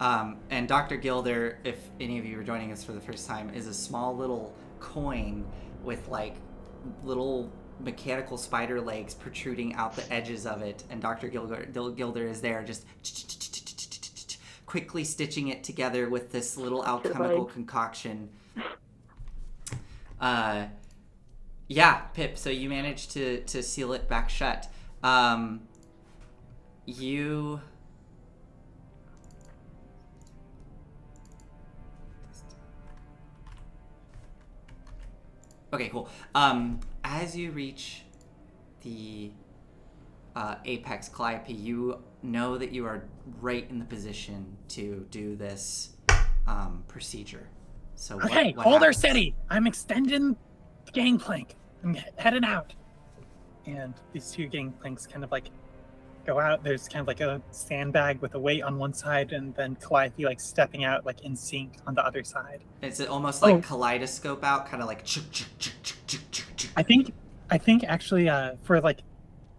And Dr. Gilder, if any of you are joining us for the first time, is a small little coin with like little mechanical spider legs protruding out the edges of it. And Dr. Gilder is there just quickly stitching it together with this little alchemical concoction. Pip, so you managed to seal it back shut. Okay, cool. As you reach the apex, Calliope, you know that you are right in the position to do this procedure. So okay, what hold her happens? steady. I'm extending the gangplank. I'm heading out. And these two gangplanks kind of like go out. There's kind of like a sandbag with a weight on one side, and then Calliope like stepping out like in sync on the other side. It's almost like kaleidoscope out, kind of like. I think actually for like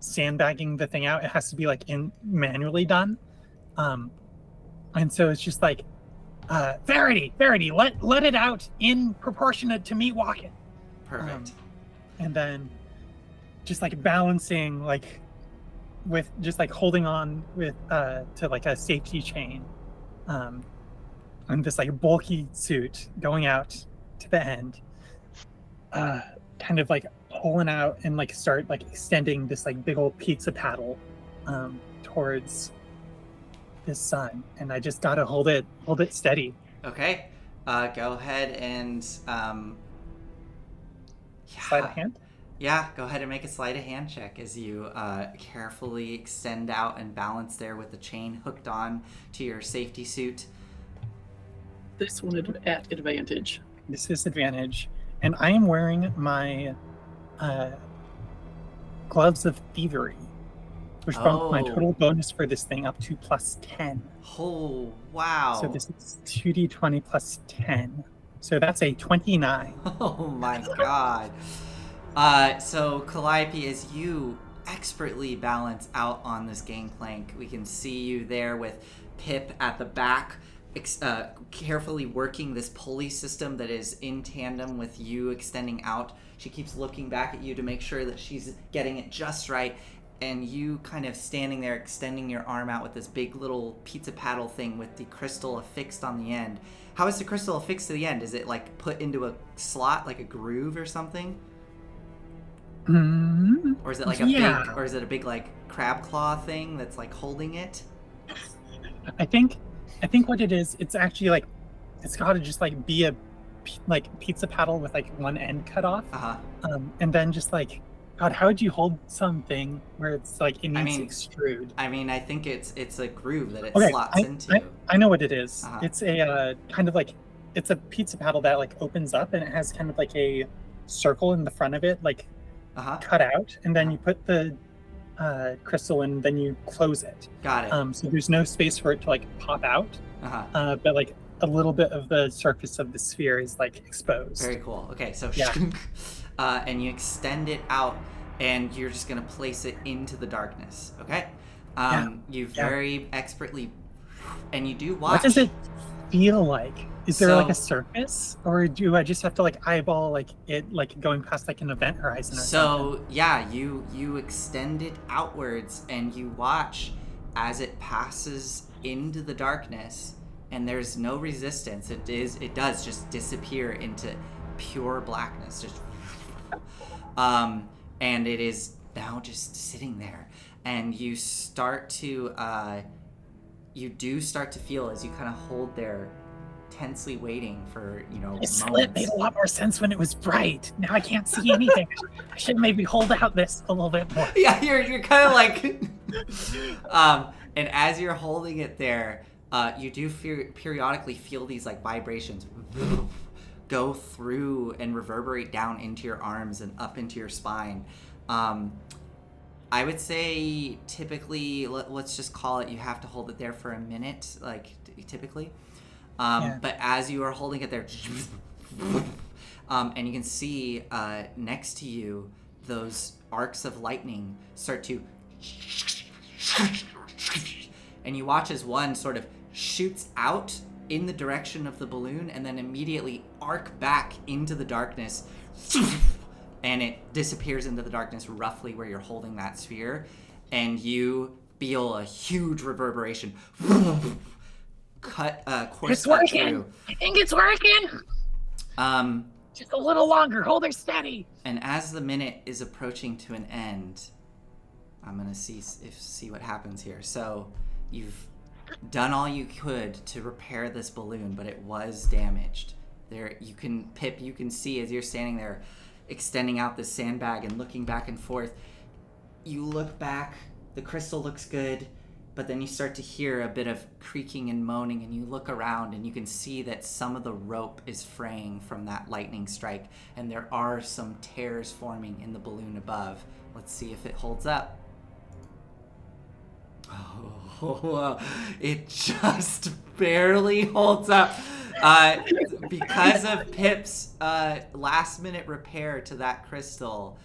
sandbagging the thing out, it has to be like manually done. And so it's just like Verity, let it out in proportionate to me walking. Perfect. And then just like balancing like with just like holding on with to like a safety chain, and this like bulky suit going out to the end, kind of like pulling out and like start like extending this like big old pizza paddle towards this sun, and I just gotta hold it steady. Okay, go ahead and Sleight of hand. Yeah, go ahead and make a sleight of hand check as you carefully extend out and balance there with the chain hooked on to your safety suit. This one at advantage. This is advantage, and I am wearing my gloves of thievery, which bump my total bonus for this thing up to +10. Oh, wow. So this is 2d20 plus 10. So that's a 29. Oh my god. So Calliope, as you expertly balance out on this gangplank, we can see you there with Pip at the back, carefully working this pulley system that is in tandem with you extending out. She keeps looking back at you to make sure that she's getting it just right, and you kind of standing there extending your arm out with this big little pizza paddle thing with the crystal affixed on the end. How is the crystal affixed to the end? Is it like put into a slot, like a groove or something? Or is it like a big like crab claw thing that's like holding it? I think what it is, it's actually like, it's got to just like be a pizza paddle with like one end cut off, Uh-huh. and then just like, God, how would you hold something where it's like it needs to extrude? I mean, I think it's a groove that it Okay, slots into. I know what it is. Uh-huh. It's a kind of like, it's a pizza paddle that like opens up and it has kind of like a circle in the front of it, like cut out, and then you put the crystal in, then you close it. Got it. So there's no space for it to like pop out, but like a little bit of the surface of the sphere is like exposed. Very cool. Okay, so Yeah. and you extend it out, and you're just gonna place it into the darkness. Okay. You very expertly, and you do watch. What does it feel like? Is there like a surface, or do I just have to like eyeball like it, like going past like an event horizon or something? So yeah, you extend it outwards, and you watch as it passes into the darkness, and there's no resistance. It does just disappear into pure blackness, just and it is now just sitting there, and you start to feel as you kind of hold there, tensely waiting for This moments. slit made a lot more sense when it was bright. Now I can't see anything. I should maybe hold out this a little bit more. Yeah, you're kind of like and as you're holding it there, you do periodically feel these like vibrations go through and reverberate down into your arms and up into your spine. I would say typically, let's just call it, you have to hold it there for a minute, like typically. But as you are holding it there, and you can see next to you, those arcs of lightning start to, and you watch as one sort of shoots out in the direction of the balloon and then immediately arc back into the darkness, and it disappears into the darkness roughly where you're holding that sphere, and you feel a huge reverberation course It's working. through. I think it's working. Just a little longer. Hold her steady. And as the minute is approaching to an end, I'm gonna see what happens here. So you've done all you could to repair this balloon, but it was damaged. Pip, you can see as you're standing there, extending out the sandbag and looking back and forth. You look back, the crystal looks good, but then you start to hear a bit of creaking and moaning, and you look around and you can see that some of the rope is fraying from that lightning strike, and there are some tears forming in the balloon above. Let's see if it holds up. Oh, it just barely holds up. Because of Pip's last-minute repair to that crystal,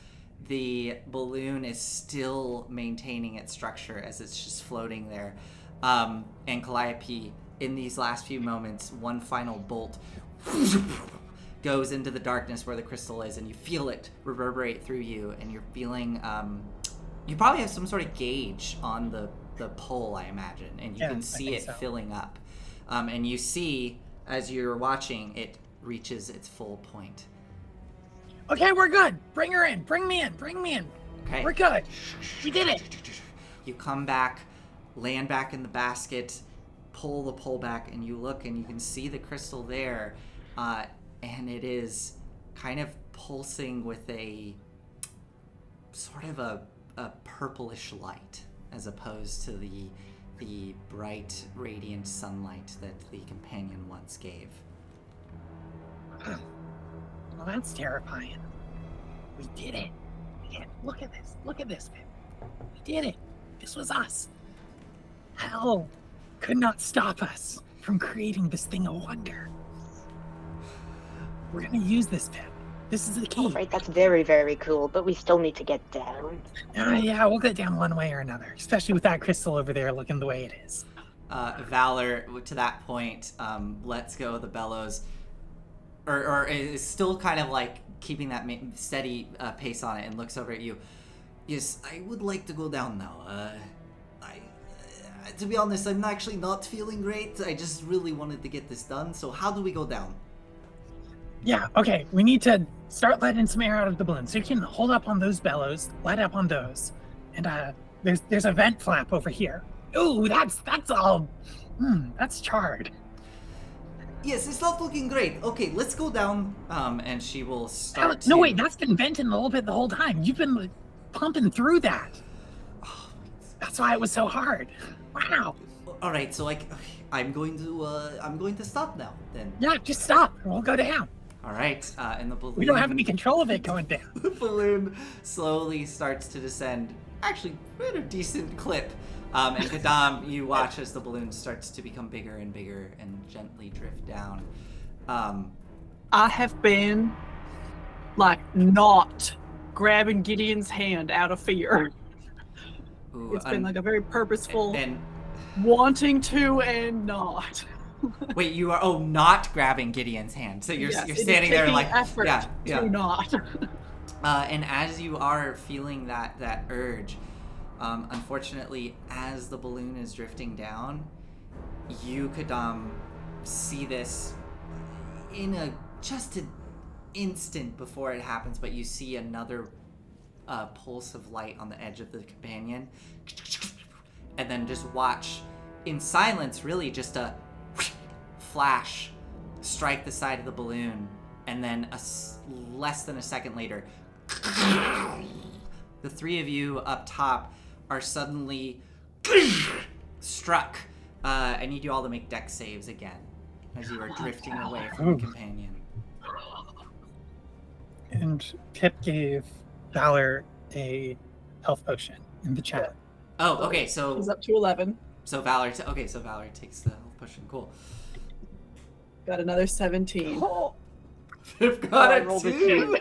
the balloon is still maintaining its structure as it's just floating there. And Calliope, in these last few moments, one final bolt goes into the darkness where the crystal is, and you feel it reverberate through you, and you're feeling... you probably have some sort of gauge on the pole, I imagine, and you can see it filling up. And you see, as you're watching, it reaches its full point. Okay, we're good. Bring her in. Bring me in. Bring me in. Okay. We're good. We did it. You come back, land back in the basket, pull the pole back, and you look and you can see the crystal there, and it is kind of pulsing with a sort of a purplish light, as opposed to the bright, radiant sunlight that the companion once gave. Well, that's terrifying. We did it. Yeah, look at this. Look at this, man. We did it. This was us. Hell could not stop us from creating this thing of wonder. We're gonna use this, Pip. This is the key. Right, that's very, very cool, but we still need to get down. Yeah, we'll get down one way or another, especially with that crystal over there looking the way it is. Valor, to that point, lets go of the bellows, or is still kind of like keeping that steady pace on it, and looks over at you. Yes, I would like to go down now. To be honest, I'm actually not feeling great. I just really wanted to get this done. So how do we go down? Yeah, okay. We need to start letting some air out of the balloon. So you can hold up on those bellows, light up on those. And there's a vent flap over here. Ooh, that's all. That's charred. Yes, it's not looking great. Okay, let's go down. And she will start. No, wait, that's been venting a little bit the whole time. You've been pumping through that. That's why it was so hard. Wow. All right, so like, I'm going to stop now. Then. Yeah, just stop. And we'll go down. All right, and the balloon. We don't have any control of it going down. The balloon slowly starts to descend. Actually, at a decent clip. And Kadam, you watch as the balloon starts to become bigger and bigger and gently drift down. I have been, like, not grabbing Gideon's hand out of fear. Ooh, It's been, like, a very purposeful and wanting to and not. wait, you are not grabbing Gideon's hand. So you're Yes, you're it is standing there taking like effort yeah. to not. And as you are feeling that urge, unfortunately, as the balloon is drifting down, you could see this in just an instant before it happens, but you see another pulse of light on the edge of the companion, and then just watch in silence, really just a flash strike the side of the balloon, and then less than a second later, the three of you up top are suddenly struck. I need you all to make dex saves again as you are drifting away from the companion. And Pip gave Valor a health potion in the chat. Oh, okay, so He's up to 11. so Valor takes the health potion. Cool. Got another 17. Pip got I a rolled a 2.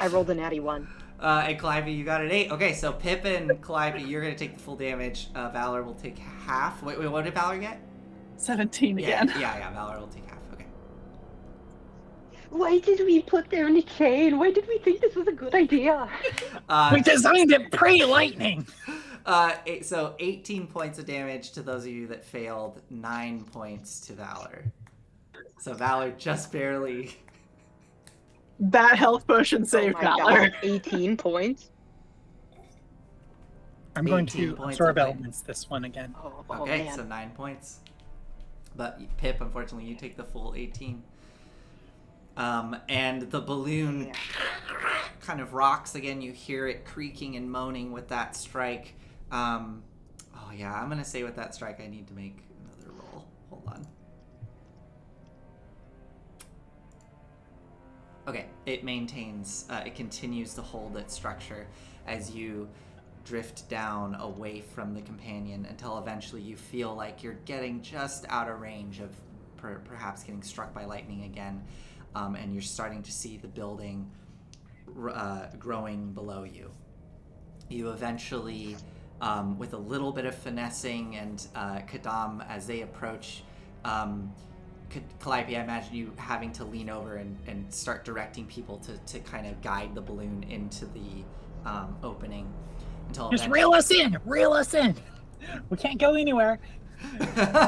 I rolled a natty 1. And Calliope, you got an 8. Okay, so Pip and Calliope, you're gonna take the full damage. Valor will take half. Wait, what did Valor get? 17 again. Yeah, Valor will take half. Okay. Why did we put down a chain? Why did we think this was a good idea? We designed it pre-lightning. So 18 points of damage to those of you that failed, 9 points to Valor. So Valor just barely. That health potion saved Oh my Valor. God, 18 points? I'm going 18 to points absorb of light. elements this one again. Oh, Okay, man. so 9 points. But Pip, unfortunately, you take the full 18. And the balloon kind of rocks again. You hear it creaking and moaning with that strike. I'm gonna say with that strike I need to make another roll. Hold on. Okay, it maintains, it continues to hold its structure as you drift down away from the companion until eventually you feel like you're getting just out of range of perhaps getting struck by lightning again, and you're starting to see the building growing below you. You eventually, with a little bit of finessing and Kadam, as they approach, Calliope, I imagine you having to lean over and start directing people to kind of guide the balloon into the opening. Until Just reel us in! Reel us in! We can't go anywhere. We're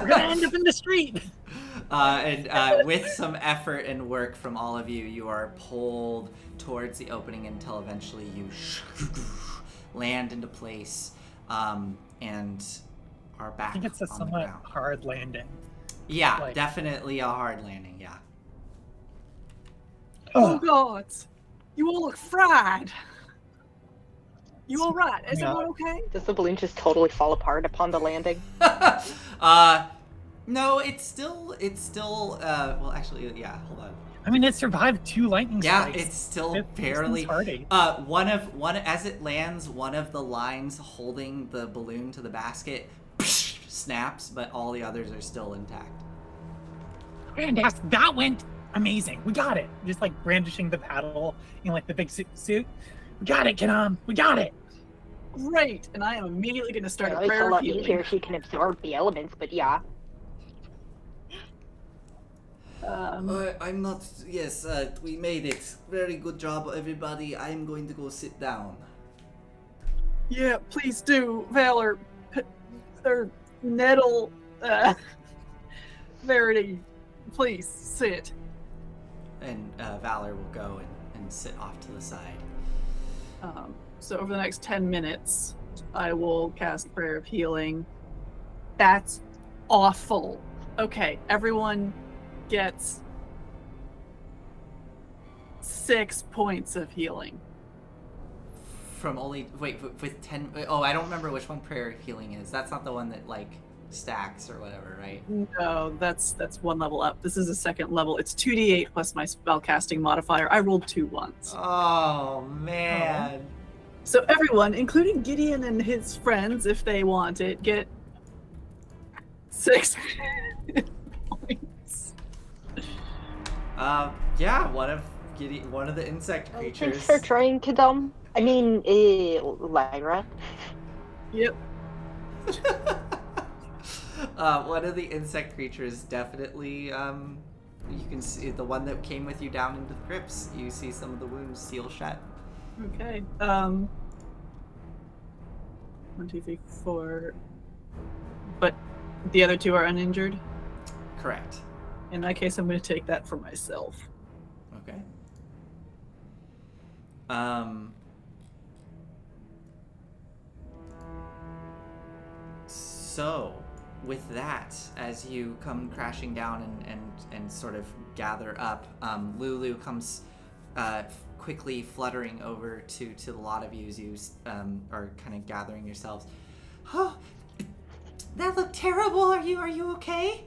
gonna end up in the street. And with some effort and work from all of you, you are pulled towards the opening until eventually you land into place and are back I think it's a on the somewhat ground. hard landing. Yeah, like- definitely a hard landing, yeah. Oh God. You all look fried. You all right? Is Yeah. everyone okay? Does the balloon just totally fall apart upon the landing? No, it's still well, actually, yeah, hold on. I mean, it survived 2 lightning Yeah, strikes. it's still It- barely. it's hardy. One as it lands, one of the lines holding the balloon to the basket snaps, but all the others are still intact. Fantastic. That went amazing. We got it. Just like brandishing the paddle in like the big suit. We got it, Kanam. We got it. Great. And I am immediately going to start Well, a it's prayer a of lot healing. easier if you can absorb the elements, but yeah. I'm not. Yes, we made it. Very good job, everybody. I'm going to go sit down. Yeah, please do, Valor. Or Nettle. Verity. Please sit. And Valor will go and sit off to the side. So over the next 10 minutes, I will cast Prayer of Healing. That's awful. Okay, everyone gets 6 points of healing. From only with 10. Oh, I don't remember which one prayer healing is. That's not the one that like stacks or whatever, right? No, that's one level up. This is a second level. It's 2d8 plus my spellcasting modifier. I rolled 2 once. Oh man. So everyone, including Gideon and his friends, if they want it, get 6 points. Yeah, one of the insect creatures. Thanks for trying, Kadam. Lyra. Yep. One of the insect creatures definitely, you can see the one that came with you down into the crypts. You see some of the wounds seal shut. Okay. 1, 2, 3, 4. But the other 2 are uninjured? Correct. In that case, I'm going to take that for myself. Okay. So, with that, as you come crashing down and sort of gather up, Lulu comes quickly fluttering over to the lot of you as you are kind of gathering yourselves. Oh, that looked terrible. Are you okay?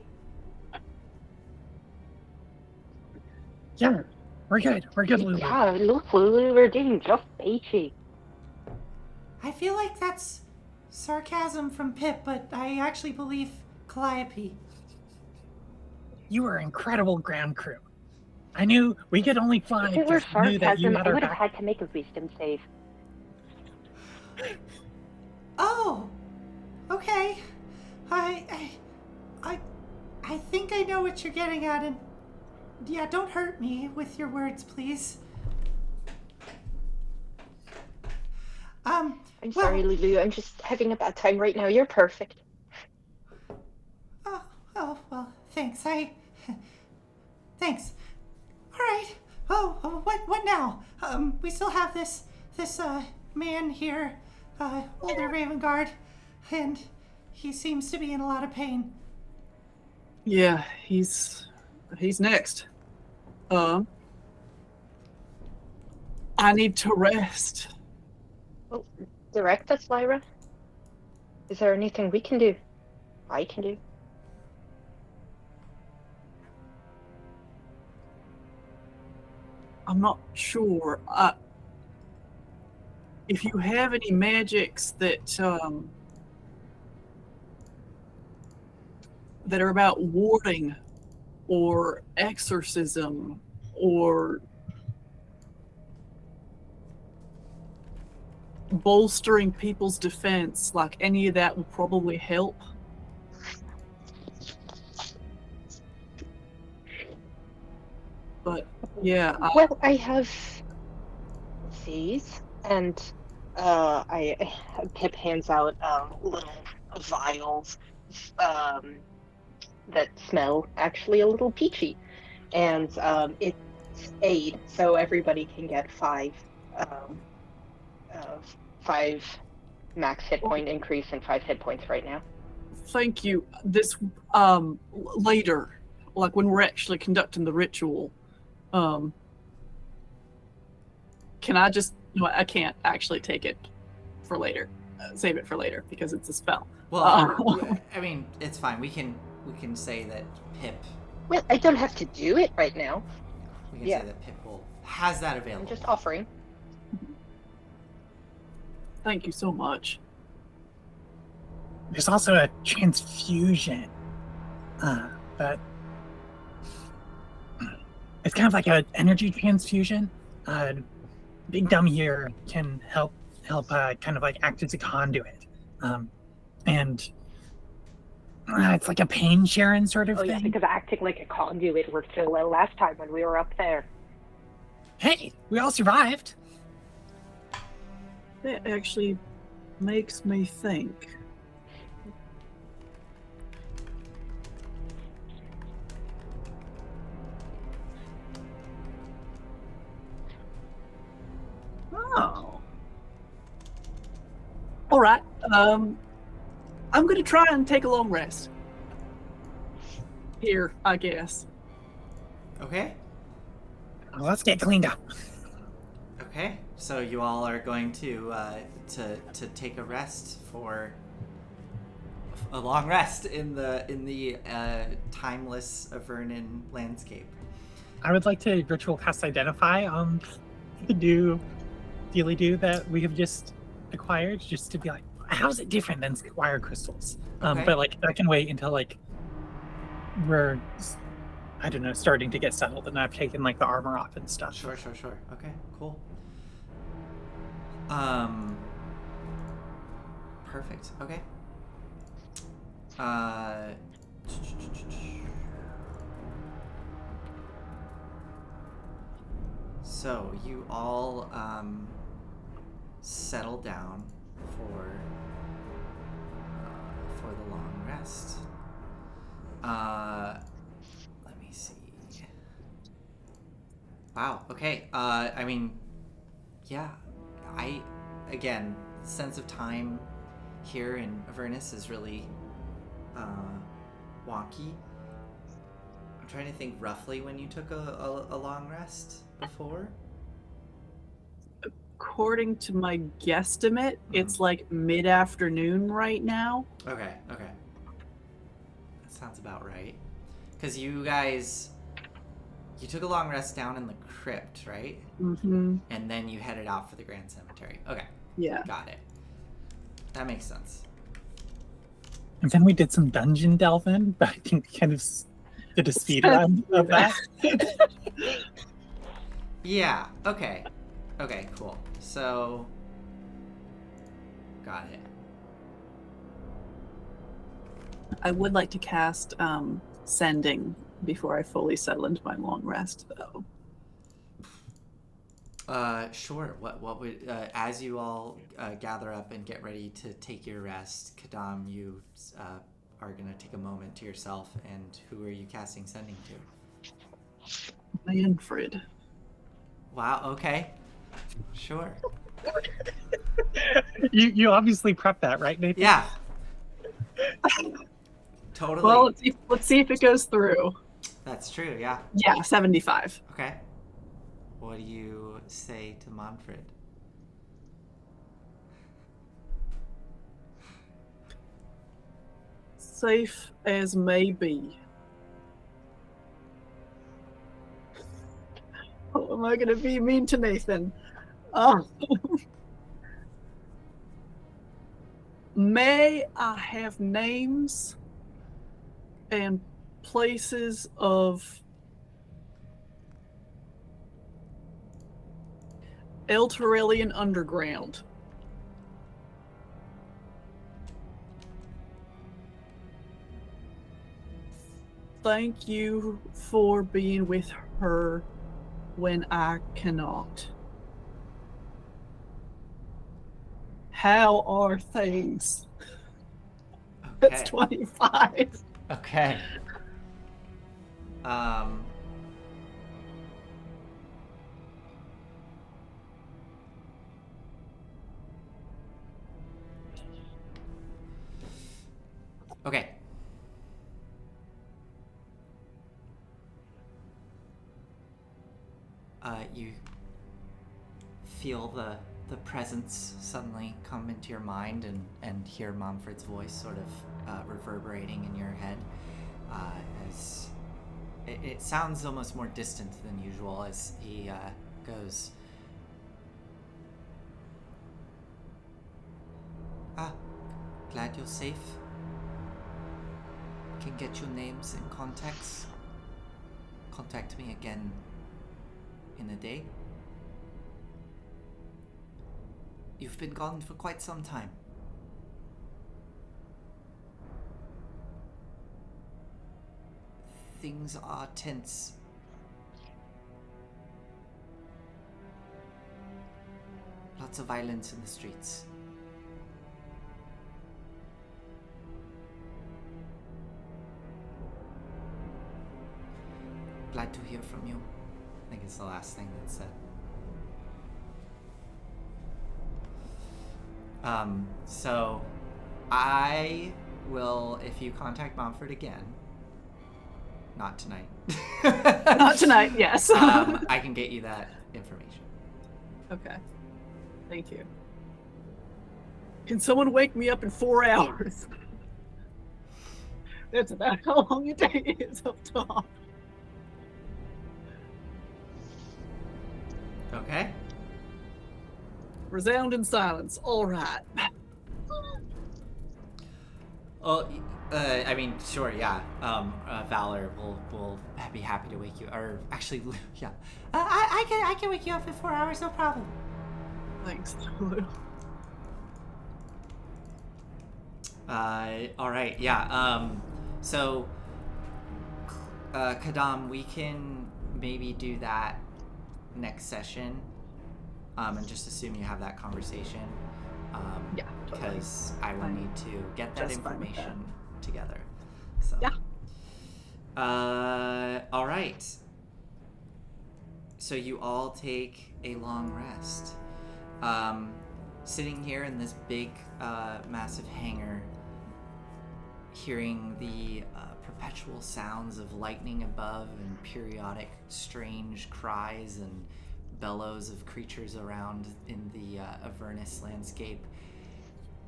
Yeah, we're good. We're good, Lulu. Yeah, look, Lulu, we're doing just peachy. I feel like that's sarcasm from Pip, but I actually believe Calliope. You were incredible ground crew. I knew we could only fly If it were because I knew that you sarcasm, had I our would have back. had to make a wisdom save. Oh, okay. I think I know what you're getting at, and yeah, don't hurt me with your words, please. I'm sorry, Lulu. I'm just having a bad time right now. You're perfect. Oh, well, thanks. Thanks. All right. Oh, what now? We still have this man here, older Raven Guard, and he seems to be in a lot of pain. Yeah, he's next. I need to rest. Well, direct us, Lyra. Is there anything we can do? I can do? I'm not sure. If you have any magics that that are about warding or exorcism or bolstering people's defense, like any of that will probably help. But yeah, Well, I have these, and Pip hands out little vials that smell actually a little peachy, and it's aid, so everybody can get 5 max hit point increase and 5 hit points right now. thank you. This later, like when we're actually conducting the ritual, can I just? No, I can't actually take it for later. Save it for later because it's a spell. Well, I mean, it's fine. We can say that Pip. Well, I don't have to do it right now. We can say that Pip has that available. I'm just offering. Thank you so much. There's also a transfusion, but it's kind of like an energy transfusion. Big Dumb here can help kind of like act as a conduit, and it's like a pain sharing sort of Oh thing. yeah, because acting like a conduit worked so well last time when we were up there. Hey, we all survived. That actually makes me think. Oh. All right. I'm going to try and take a long rest. Here, I guess. Okay. Let's get cleaned up. Okay. So you all are going to take a rest for a long rest in the timeless Vernon landscape. I would like to ritual cast Identify on the new dealy do that we have just acquired, just to be like, how's it different than squire crystals? Okay. But like that can wait until like we're, I don't know, starting to get settled and I've taken like the armor off and stuff. Sure. Okay, cool. Perfect. Okay. So you all settle down for the long rest. Let me see. Wow. Okay. I mean, yeah. Again, sense of time here in Avernus is really wonky. I'm trying to think roughly when you took a long rest before. According to my guesstimate, it's like mid-afternoon right now. Okay. That sounds about right. Because you guys, you took a long rest down in the crypt, right? Mm-hmm. And then you headed out for the Grand Cemetery. Okay. Yeah. Got it. That makes sense. And then we did some dungeon delving, but I think we kind of did a speed run of that. Yeah. Okay, cool. So, got it. I would like to cast Sending before I fully settle into my long rest, though. Sure. What would as you all gather up and get ready to take your rest, Kadam, you are gonna take a moment to yourself. And who are you casting Sending to? Manfred. Wow. Okay. Sure. You obviously prepped that, right, Nathan? Yeah. Totally. Well, let's see if it goes through. That's true. Yeah. Yeah, 75. Okay. What do you say to Manfred? Safe as may be. Oh, am I going to be mean to Nathan? Oh. May I have names and places of Elturelian underground? Thank you for being with her when I cannot. How are things? Okay. That's 25. Okay. Okay. You feel the presence suddenly come into your mind and hear Manfred's voice sort of reverberating in your head as it sounds almost more distant than usual as he goes, glad you're safe. Can get your names and contacts. Contact me again in a day. You've been gone for quite some time. Things are tense. Lots of violence in the streets. Glad to hear from you. I think it's the last thing that's said. So I will, if you contact Montfort again, not tonight. Not tonight, yes. I can get you that information. Okay. Thank you. Can someone wake me up in 4 hours? That's about how long a day is up top. Okay. Resounding silence. All right. Well, I mean, sure, yeah. Valor will be happy to wake you. Or actually, yeah. I can wake you up in 4 hours, no problem. Thanks, Lulu. All right, yeah. So, Kadam, we can maybe do that next session. And just assume you have that conversation. Yeah, totally. Because I will Fine. need to get that Just fine with information together. So. Yeah. All right. So you all take a long rest. Sitting here in this big, massive hangar, hearing the perpetual sounds of lightning above and periodic strange cries and bellows of creatures around in the Avernus landscape.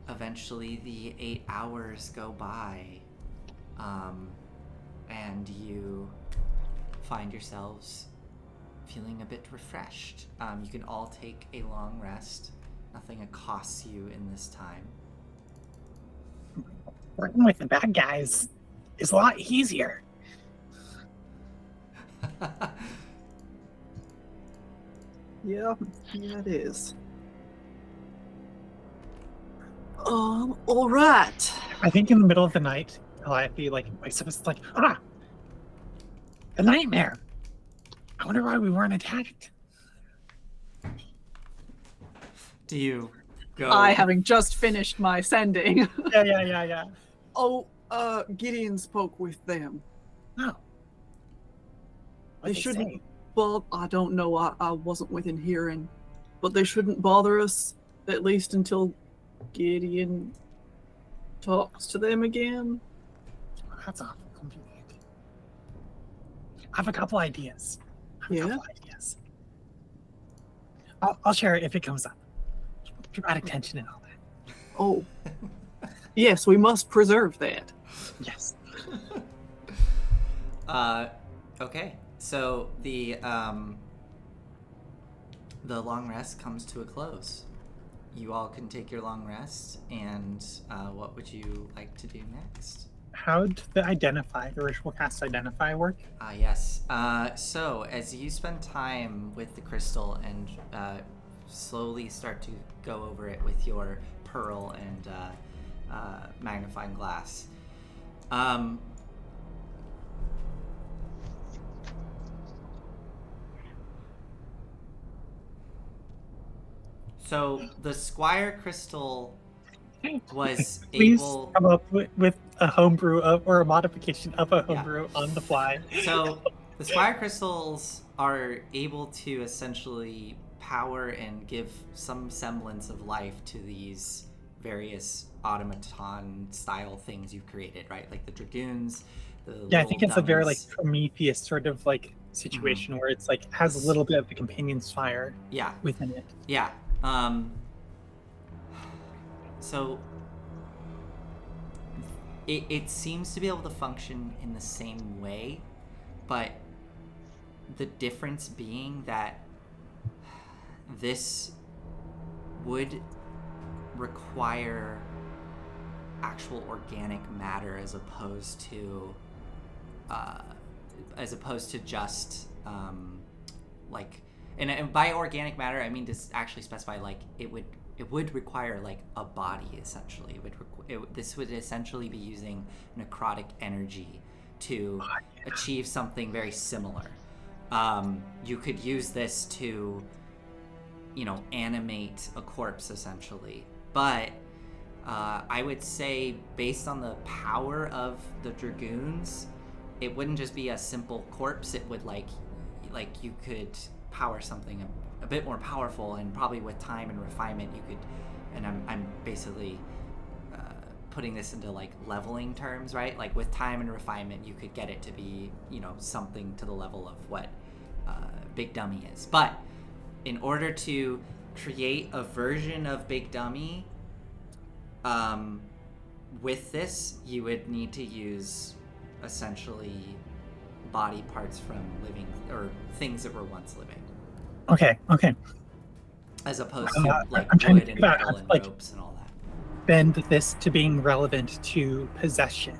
Eventually, the 8 hours go by, and you find yourselves feeling a bit refreshed. You can all take a long rest. Nothing accosts you in this time. Working with the bad guys is a lot easier. Yeah, it is. All right. I think in the middle of the night, Calliope, like, wakes up, it's like, a nightmare. I wonder why we weren't attacked. Do you go? I, having just finished my sending. Yeah. Oh, Gideon spoke with them. No. They shouldn't. Well, I don't know. I wasn't within hearing, but they shouldn't bother us at least until Gideon talks to them again. That's awful convenient. I have a couple ideas. I'll share it if it comes up. Dramatic tension and all that. Oh, yes, we must preserve that. Yes. Okay. So the long rest comes to a close. You all can take your long rest, and what would you like to do next? How did the ritual cast identify work? Yes. So as you spend time with the crystal and slowly start to go over it with your pearl and magnifying glass, so the Squire crystal was Please able. come up with a homebrew or a modification of a homebrew on the fly. So the Squire crystals are able to essentially power and give some semblance of life to these various automaton style things you've created, right? Like the dragoons, I think it's dummies. a very like Prometheus sort of like situation where it's like has a little bit of the companion's fire within it. Yeah. So it seems to be able to function in the same way, but the difference being that this would require actual organic matter as opposed to just like, and by organic matter I mean to actually specify like it would require like a body essentially. This would essentially be using necrotic energy to achieve something very similar. You could use this to, animate a corpse essentially, but I would say based on the power of the dragoons, it wouldn't just be a simple corpse. It would like you could power something a bit more powerful, and probably with time and refinement you could, and I'm basically putting this into like leveling terms, right? Like with time and refinement, you could get it to be, you know, something to the level of what Big Dummy is. But in order to create a version of Big Dummy, with this, you would need to use essentially body parts from living or things that were once living, Okay. as opposed to like I'm trying to wood think and about metal how to, and like, ropes and all that. bend this to being relevant to possession.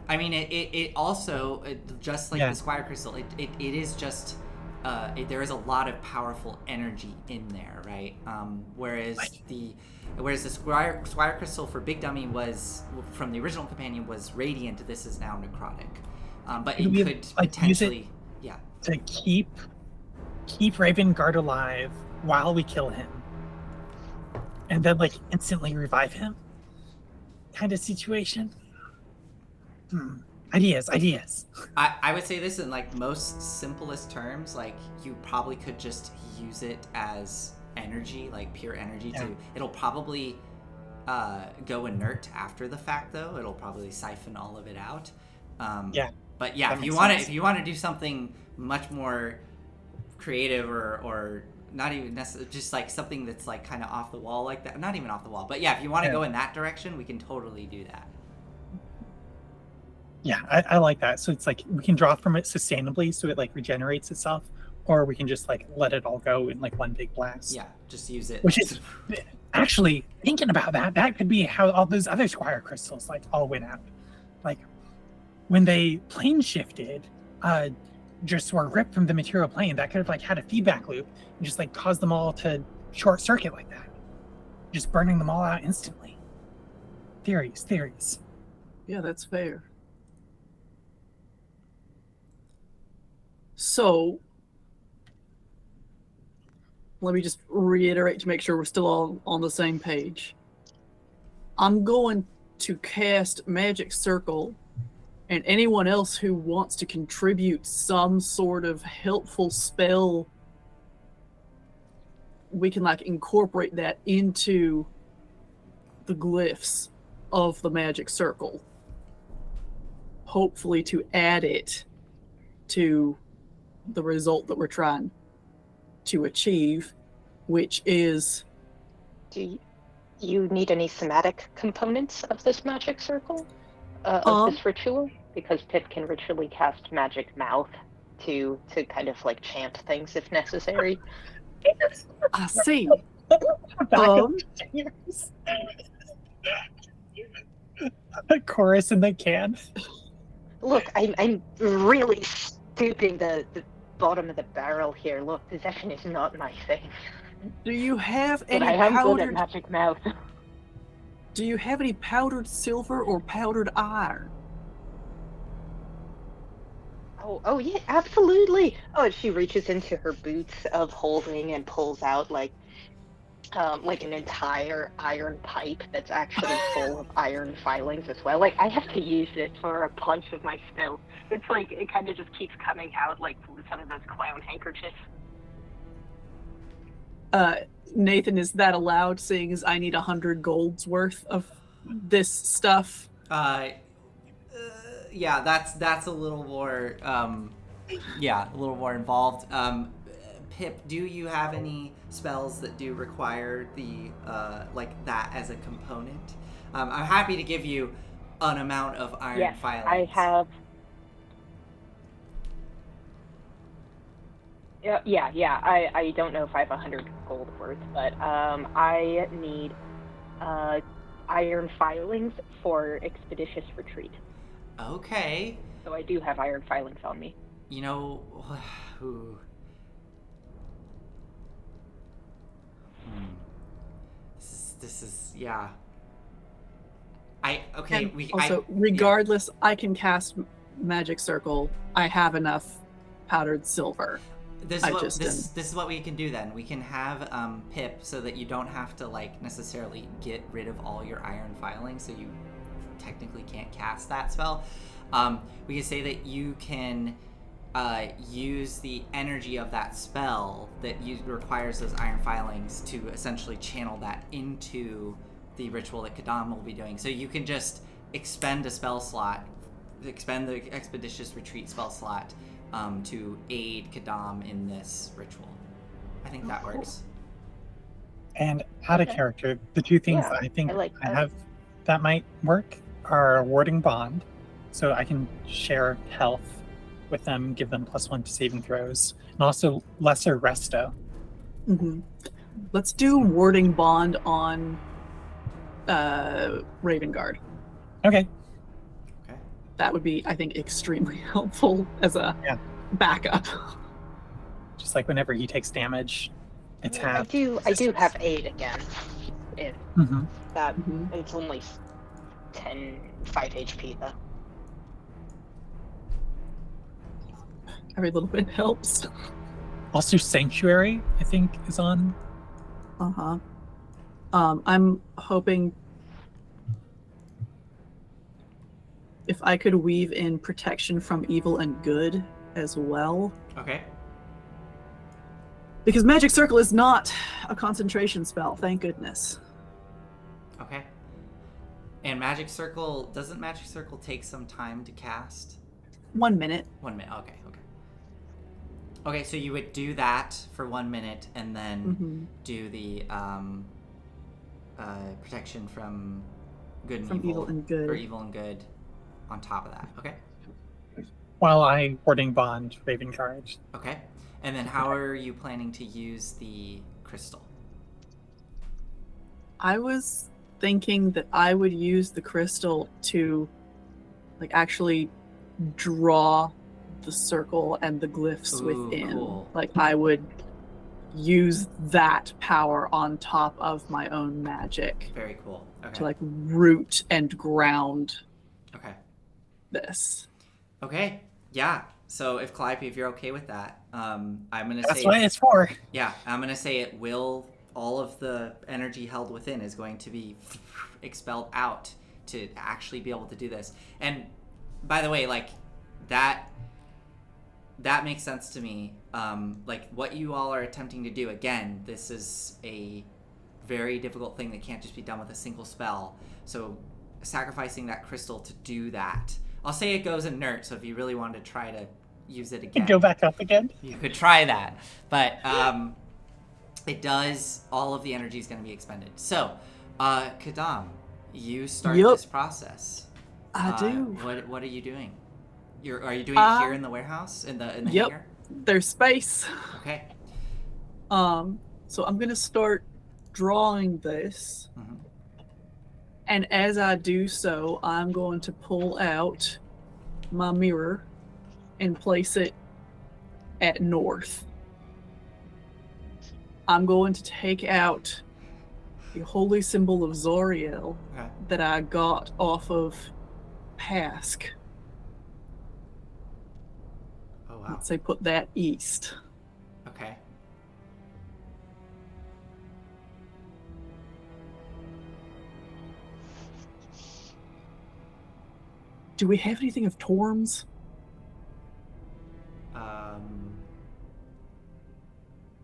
I mean, it also, just like Yeah. the Squire Crystal, it is just, there is a lot of powerful energy in there, right? Whereas the Squire Crystal for Big Dummy was, from the original companion, was radiant. This is now necrotic. But Could it we, could like, use it potentially, yeah. to keep Ravengard alive while we kill him, and then like instantly revive him, kind of situation. Ideas. I would say this in like most simplest terms, like you probably could just use it as energy, like pure energy. Yeah. It'll probably go inert after the fact, though. It'll probably siphon all of it out. Yeah. But yeah, That if you want to do something much more creative or not even necessarily, just like something that's like kind of off the wall like that, not even off the wall, but yeah, if you want to go in that direction, we can totally do that. Yeah, I like that. So it's like we can draw from it sustainably, so it like regenerates itself, or we can just like let it all go in like one big blast. Yeah, just use it. Which is actually thinking about that. That could be how all those other Squire crystals like all went out. Like when they plane shifted, just were ripped from the material plane. That could have like had a feedback loop and just like caused them all to short circuit like that, just burning them all out instantly. Theories. Yeah, that's fair. So, let me just reiterate to make sure we're still all on the same page. I'm going to cast Magic Circle, and anyone else who wants to contribute some sort of helpful spell, we can like incorporate that into the glyphs of the Magic Circle. Hopefully to add it to the result that we're trying to achieve, which is... Do you need any somatic components of this magic circle? Of this ritual? Because Pip can ritually cast Magic Mouth to kind of like chant things if necessary. I see. A chorus in the can. Look, I'm really stooping the bottom of the barrel here. Look, possession is not my thing. Do you have But any I am good at powdered... Magic Mouth. Do you have any powdered silver or powdered iron? Oh yeah, absolutely. Oh, she reaches into her boots of holding and pulls out like an entire iron pipe that's actually full of iron filings as well. Like I have to use it for a bunch of my spells. It's like it kind of just keeps coming out like some of those clown handkerchiefs. Nathan, is that allowed, seeing as I need 100 golds worth of this stuff? Yeah, that's a little more, a little more involved. Pip, do you have any spells that do require the, like that as a component? I'm happy to give you an amount of iron filings. I have. Yeah. I don't know if I have 100 gold worth, but I need iron filings for expeditious retreat. Okay. So I do have iron filings on me. You know, This is yeah. Regardless, I can cast Magic Circle. I have enough powdered silver. This is what we can do then. We can have Pip, so that you don't have to like necessarily get rid of all your iron filings, so you technically can't cast that spell. We can say that you can use the energy of that spell that requires those iron filings to essentially channel that into the ritual that Kadam will be doing. So you can just expend a spell slot, expend the Expeditious Retreat spell slot to aid Kadam in this ritual. I think that works. And out of character, the two things Yeah, I think I I have that might work are Warding Bond, so I can share health with them, give them +1 to saving throws, and also Lesser Resto. Mm-hmm. Let's do Warding Bond on Raven Guard. Okay. That would be, I think, extremely helpful as a backup. Just like whenever he takes damage, it's half. I do have aid again. If Mm-hmm. that it's only 5 HP though. Every little bit helps. Also, Sanctuary, I think, is on. Uh-huh. I'm hoping if I could weave in protection from evil and good as well. Okay. Because Magic Circle is not a concentration spell, thank goodness. Okay. And doesn't Magic Circle take some time to cast? 1 minute. 1 minute, okay. Okay, so you would do that for 1 minute and then do the protection from good and evil and good. Or evil and good on top of that, okay? While I Warding Bond Raven Guard. Okay. And then how are you planning to use the crystal? I was thinking that I would use the crystal to actually draw the circle and the glyphs within. Cool. I would use that power on top of my own magic. Very cool. Okay. To root and ground this. Okay. Yeah. So if Calliope, if you're okay with that, I'm gonna say that's what it's for. Yeah, I'm gonna say it will. All of the energy held within is going to be expelled out to actually be able to do this. And by the way, that makes sense to me. What you all are attempting to do, again, this is a very difficult thing that can't just be done with a single spell. So sacrificing that crystal to do that. I'll say it goes inert, so if you really wanted to try to use it again. Go back up again? You could try that. But it does, all of the energy is going to be expended. So, Kadam, you start this process. I do. What are you doing? Are you doing it here in the warehouse? In the hangar? There's space. Okay. So I'm gonna start drawing this. And as I do so, I'm going to pull out my mirror and place it at north. I'm going to take out the holy symbol of Zoriel that I got off of Pask. Oh, wow. Let's say put that east. Okay. Do we have anything of Torms?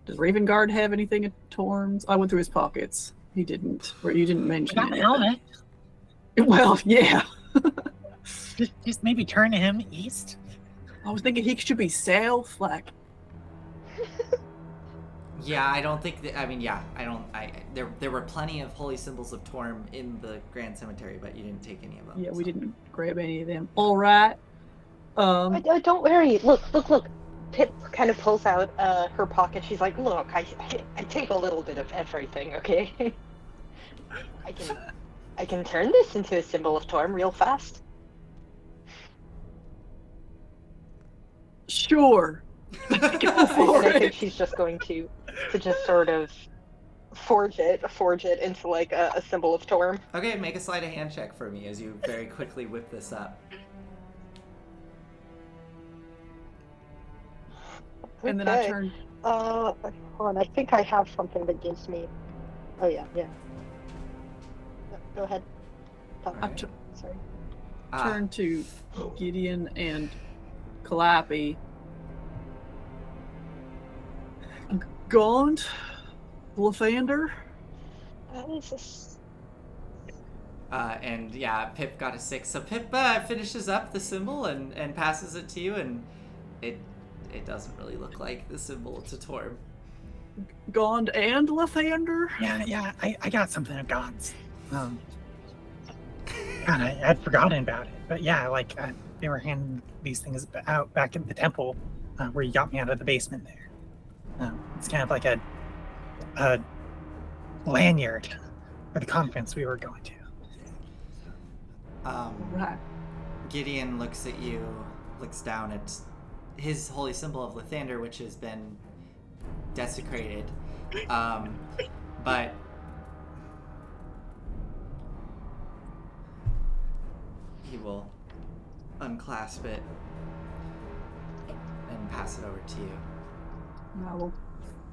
Does Raven Guard have anything of Torms? I went through his pockets. He didn't. Or you didn't mention Got it. helmet. Well, yeah. just maybe turn him east. I was thinking he should be south, Yeah, I don't think that. I mean, yeah, there were plenty of holy symbols of Torm in the Grand Cemetery, but you didn't take any of them. Yeah, we didn't grab any of them. All right. Don't worry. Look. Pip kind of pulls out her pocket. She's like, "Look, I take a little bit of everything, okay? I can turn this into a symbol of Torm real fast." Sure. Go for I think it. she's just going to just sort of forge it into a symbol of Torm. Okay, make a sleight of hand check for me as you very quickly whip this up. And then I turn. Hold on. I think I have something that gives me. Oh yeah. No, go ahead. Right. Sorry. Turn to Gideon and Calliope. Gaunt, Lathander. That is And yeah, Pip got a 6. So Pip finishes up the symbol and passes it to you, and it doesn't really look like the symbol to Torm. Gond and Lathander? Yeah, I got something of God's. God, I'd forgotten about it. But yeah, like, they were handing these things out back at the temple where you got me out of the basement there. It's kind of like a lanyard for the conference we were going to. Right. Gideon looks at you, looks down at his holy symbol of Lathander, which has been desecrated. But he will unclasp it and pass it over to you. I will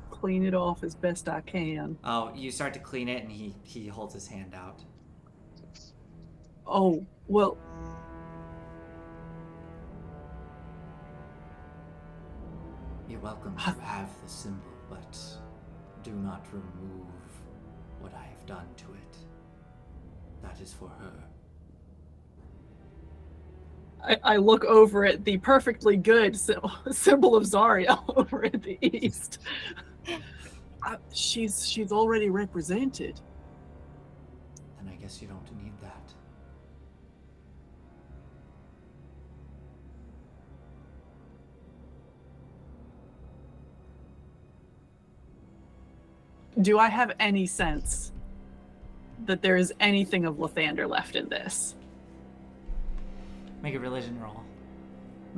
clean it off as best I can. Oh, you start to clean it, and he holds his hand out. Oh, well, You're welcome to have the symbol, but do not remove what I have done to it. That is for her. I look over at the perfectly good symbol of Zarya over at the east. She's already represented. Then I guess you don't need that. Do I have any sense that there is anything of Lathander left in this? Make a religion roll.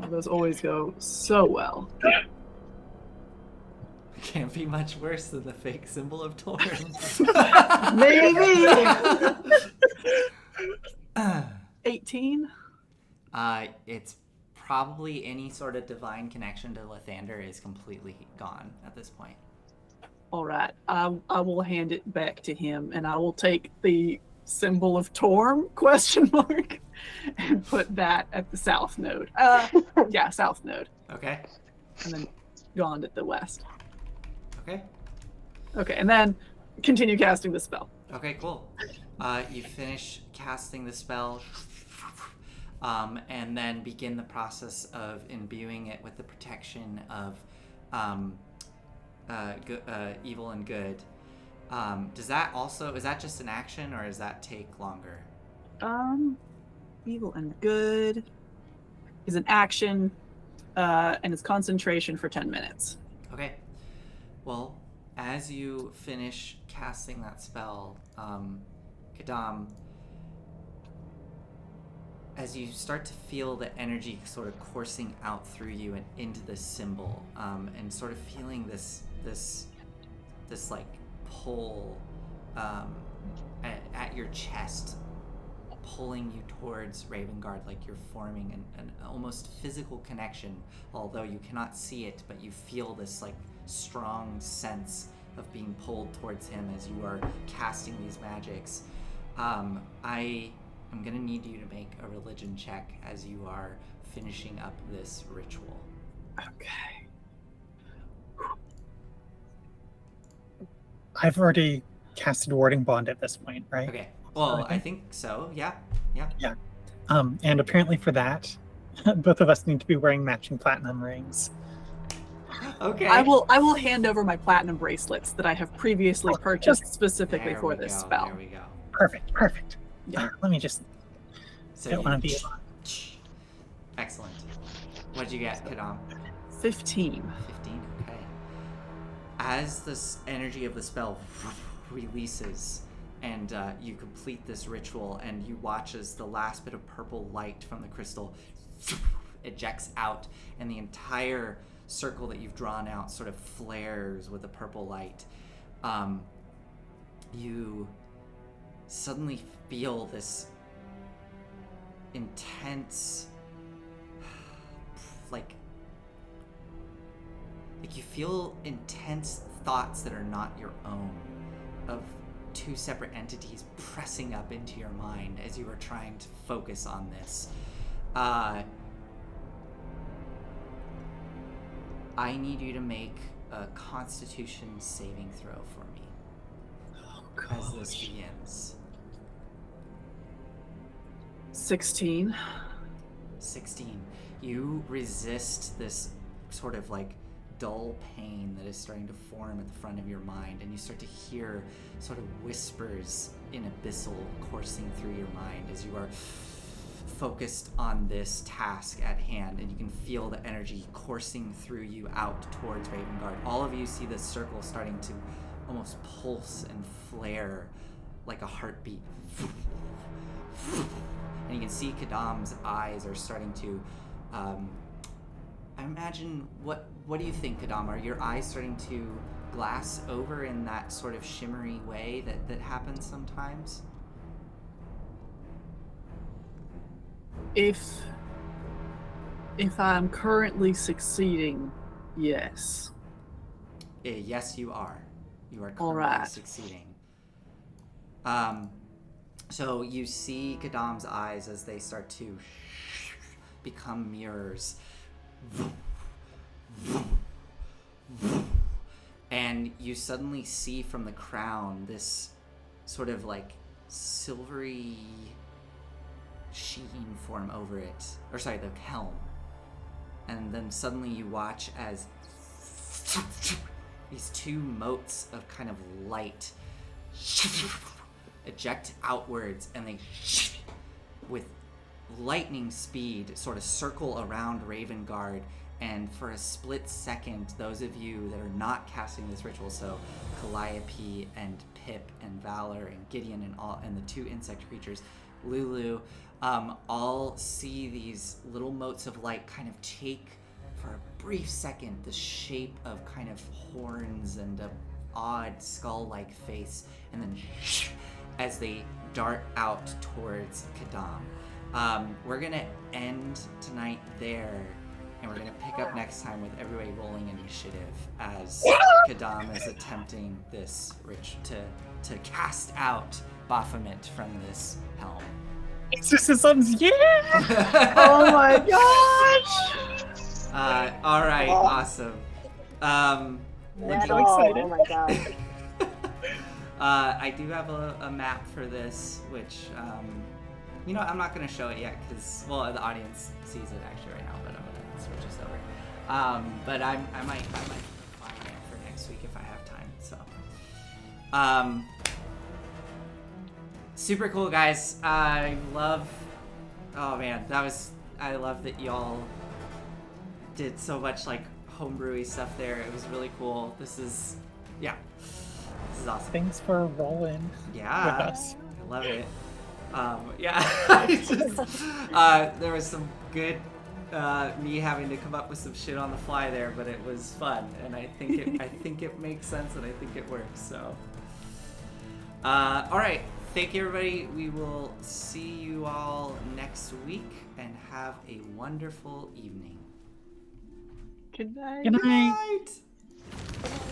Those always go so well. Can't be much worse than the fake symbol of Torm. Maybe. 18? It's probably any sort of divine connection to Lathander is completely gone at this point. All right. I will hand it back to him, and I will take the symbol of Torm, ? And put that at the south node. Yeah, south node. Okay. And then Gond at the west. Okay. Okay, and then continue casting the spell. Okay, cool. You finish casting the spell, and then begin the process of imbuing it with the protection of evil and good. Is that just an action, or does that take longer? Evil and good is an action, and it's concentration for 10 minutes. Okay. Well, as you finish casting that spell, Kadam, as you start to feel the energy sort of coursing out through you and into this symbol, and sort of feeling this like pull at your chest, pulling you towards Ravengard, like you're forming an almost physical connection, although you cannot see it, but you feel this like strong sense of being pulled towards him as you are casting these magics. I am gonna need you to make a religion check as you are finishing up this ritual. Okay. I've already casted Warding Bond at this point, right? Okay. Well, I think so. Yeah. And apparently for that, both of us need to be wearing matching platinum rings. Okay. I will hand over my platinum bracelets that I have previously purchased specifically There for we this go, spell. There we go. Perfect. Yeah. Let me just So don't want to be. Excellent. What'd you get, Kadam? 15. 15. Okay. As this energy of the spell releases, and you complete this ritual, and you watch as the last bit of purple light from the crystal ejects out, and the entire circle that you've drawn out sort of flares with the purple light. You suddenly feel this intense, like you feel intense thoughts that are not your own, of two separate entities pressing up into your mind as you are trying to focus on this. I need you to make a Constitution saving throw for me as this begins. 16. 16. You resist this sort of like dull pain that is starting to form at the front of your mind, and you start to hear sort of whispers in abyssal coursing through your mind as you are focused on this task at hand, and you can feel the energy coursing through you out towards Ravengard. All of you see this circle starting to almost pulse and flare like a heartbeat. And you can see Kadam's eyes are starting to I imagine, what do you think, Kadam? Are your eyes starting to glass over in that sort of shimmery way that happens sometimes? If I'm currently succeeding, yes. Yes, you are. You are All currently right. succeeding. So you see Kadam's eyes as they start to become mirrors. And you suddenly see from the crown this sort of like silvery sheen form over it. Or sorry, the helm. And then suddenly you watch as these two motes of kind of light eject outwards, and they with lightning speed sort of circle around Ravengard. And for a split second, those of you that are not casting this ritual, so Calliope and Pip and Valor and Gideon and the two insect creatures, Lulu, all see these little motes of light kind of take for a brief second the shape of kind of horns and a odd skull-like face, and then as they dart out towards Kadam. We're gonna end tonight there, and we're gonna pick up next time with everybody rolling initiative as Kadam is attempting this to cast out Baphomet from this helm. Exorcisms, yeah! Oh my gosh! All right, awesome. That's so excited. Oh my god. I do have a map for this, which, I'm not going to show it yet because, well, the audience sees it actually right now, but I'm going to switch this over. But I might find it for next week if I have time. So, super cool, guys. I love that y'all did so much like homebrewy stuff there. It was really cool. This is awesome. Thanks for rolling Yeah, with us. I love it. There was some good me having to come up with some shit on the fly there, but it was fun, and I think it makes sense, and I think it works. So, all right, thank you, everybody. We will see you all next week, and have a wonderful evening. Good night. Good night. Good night.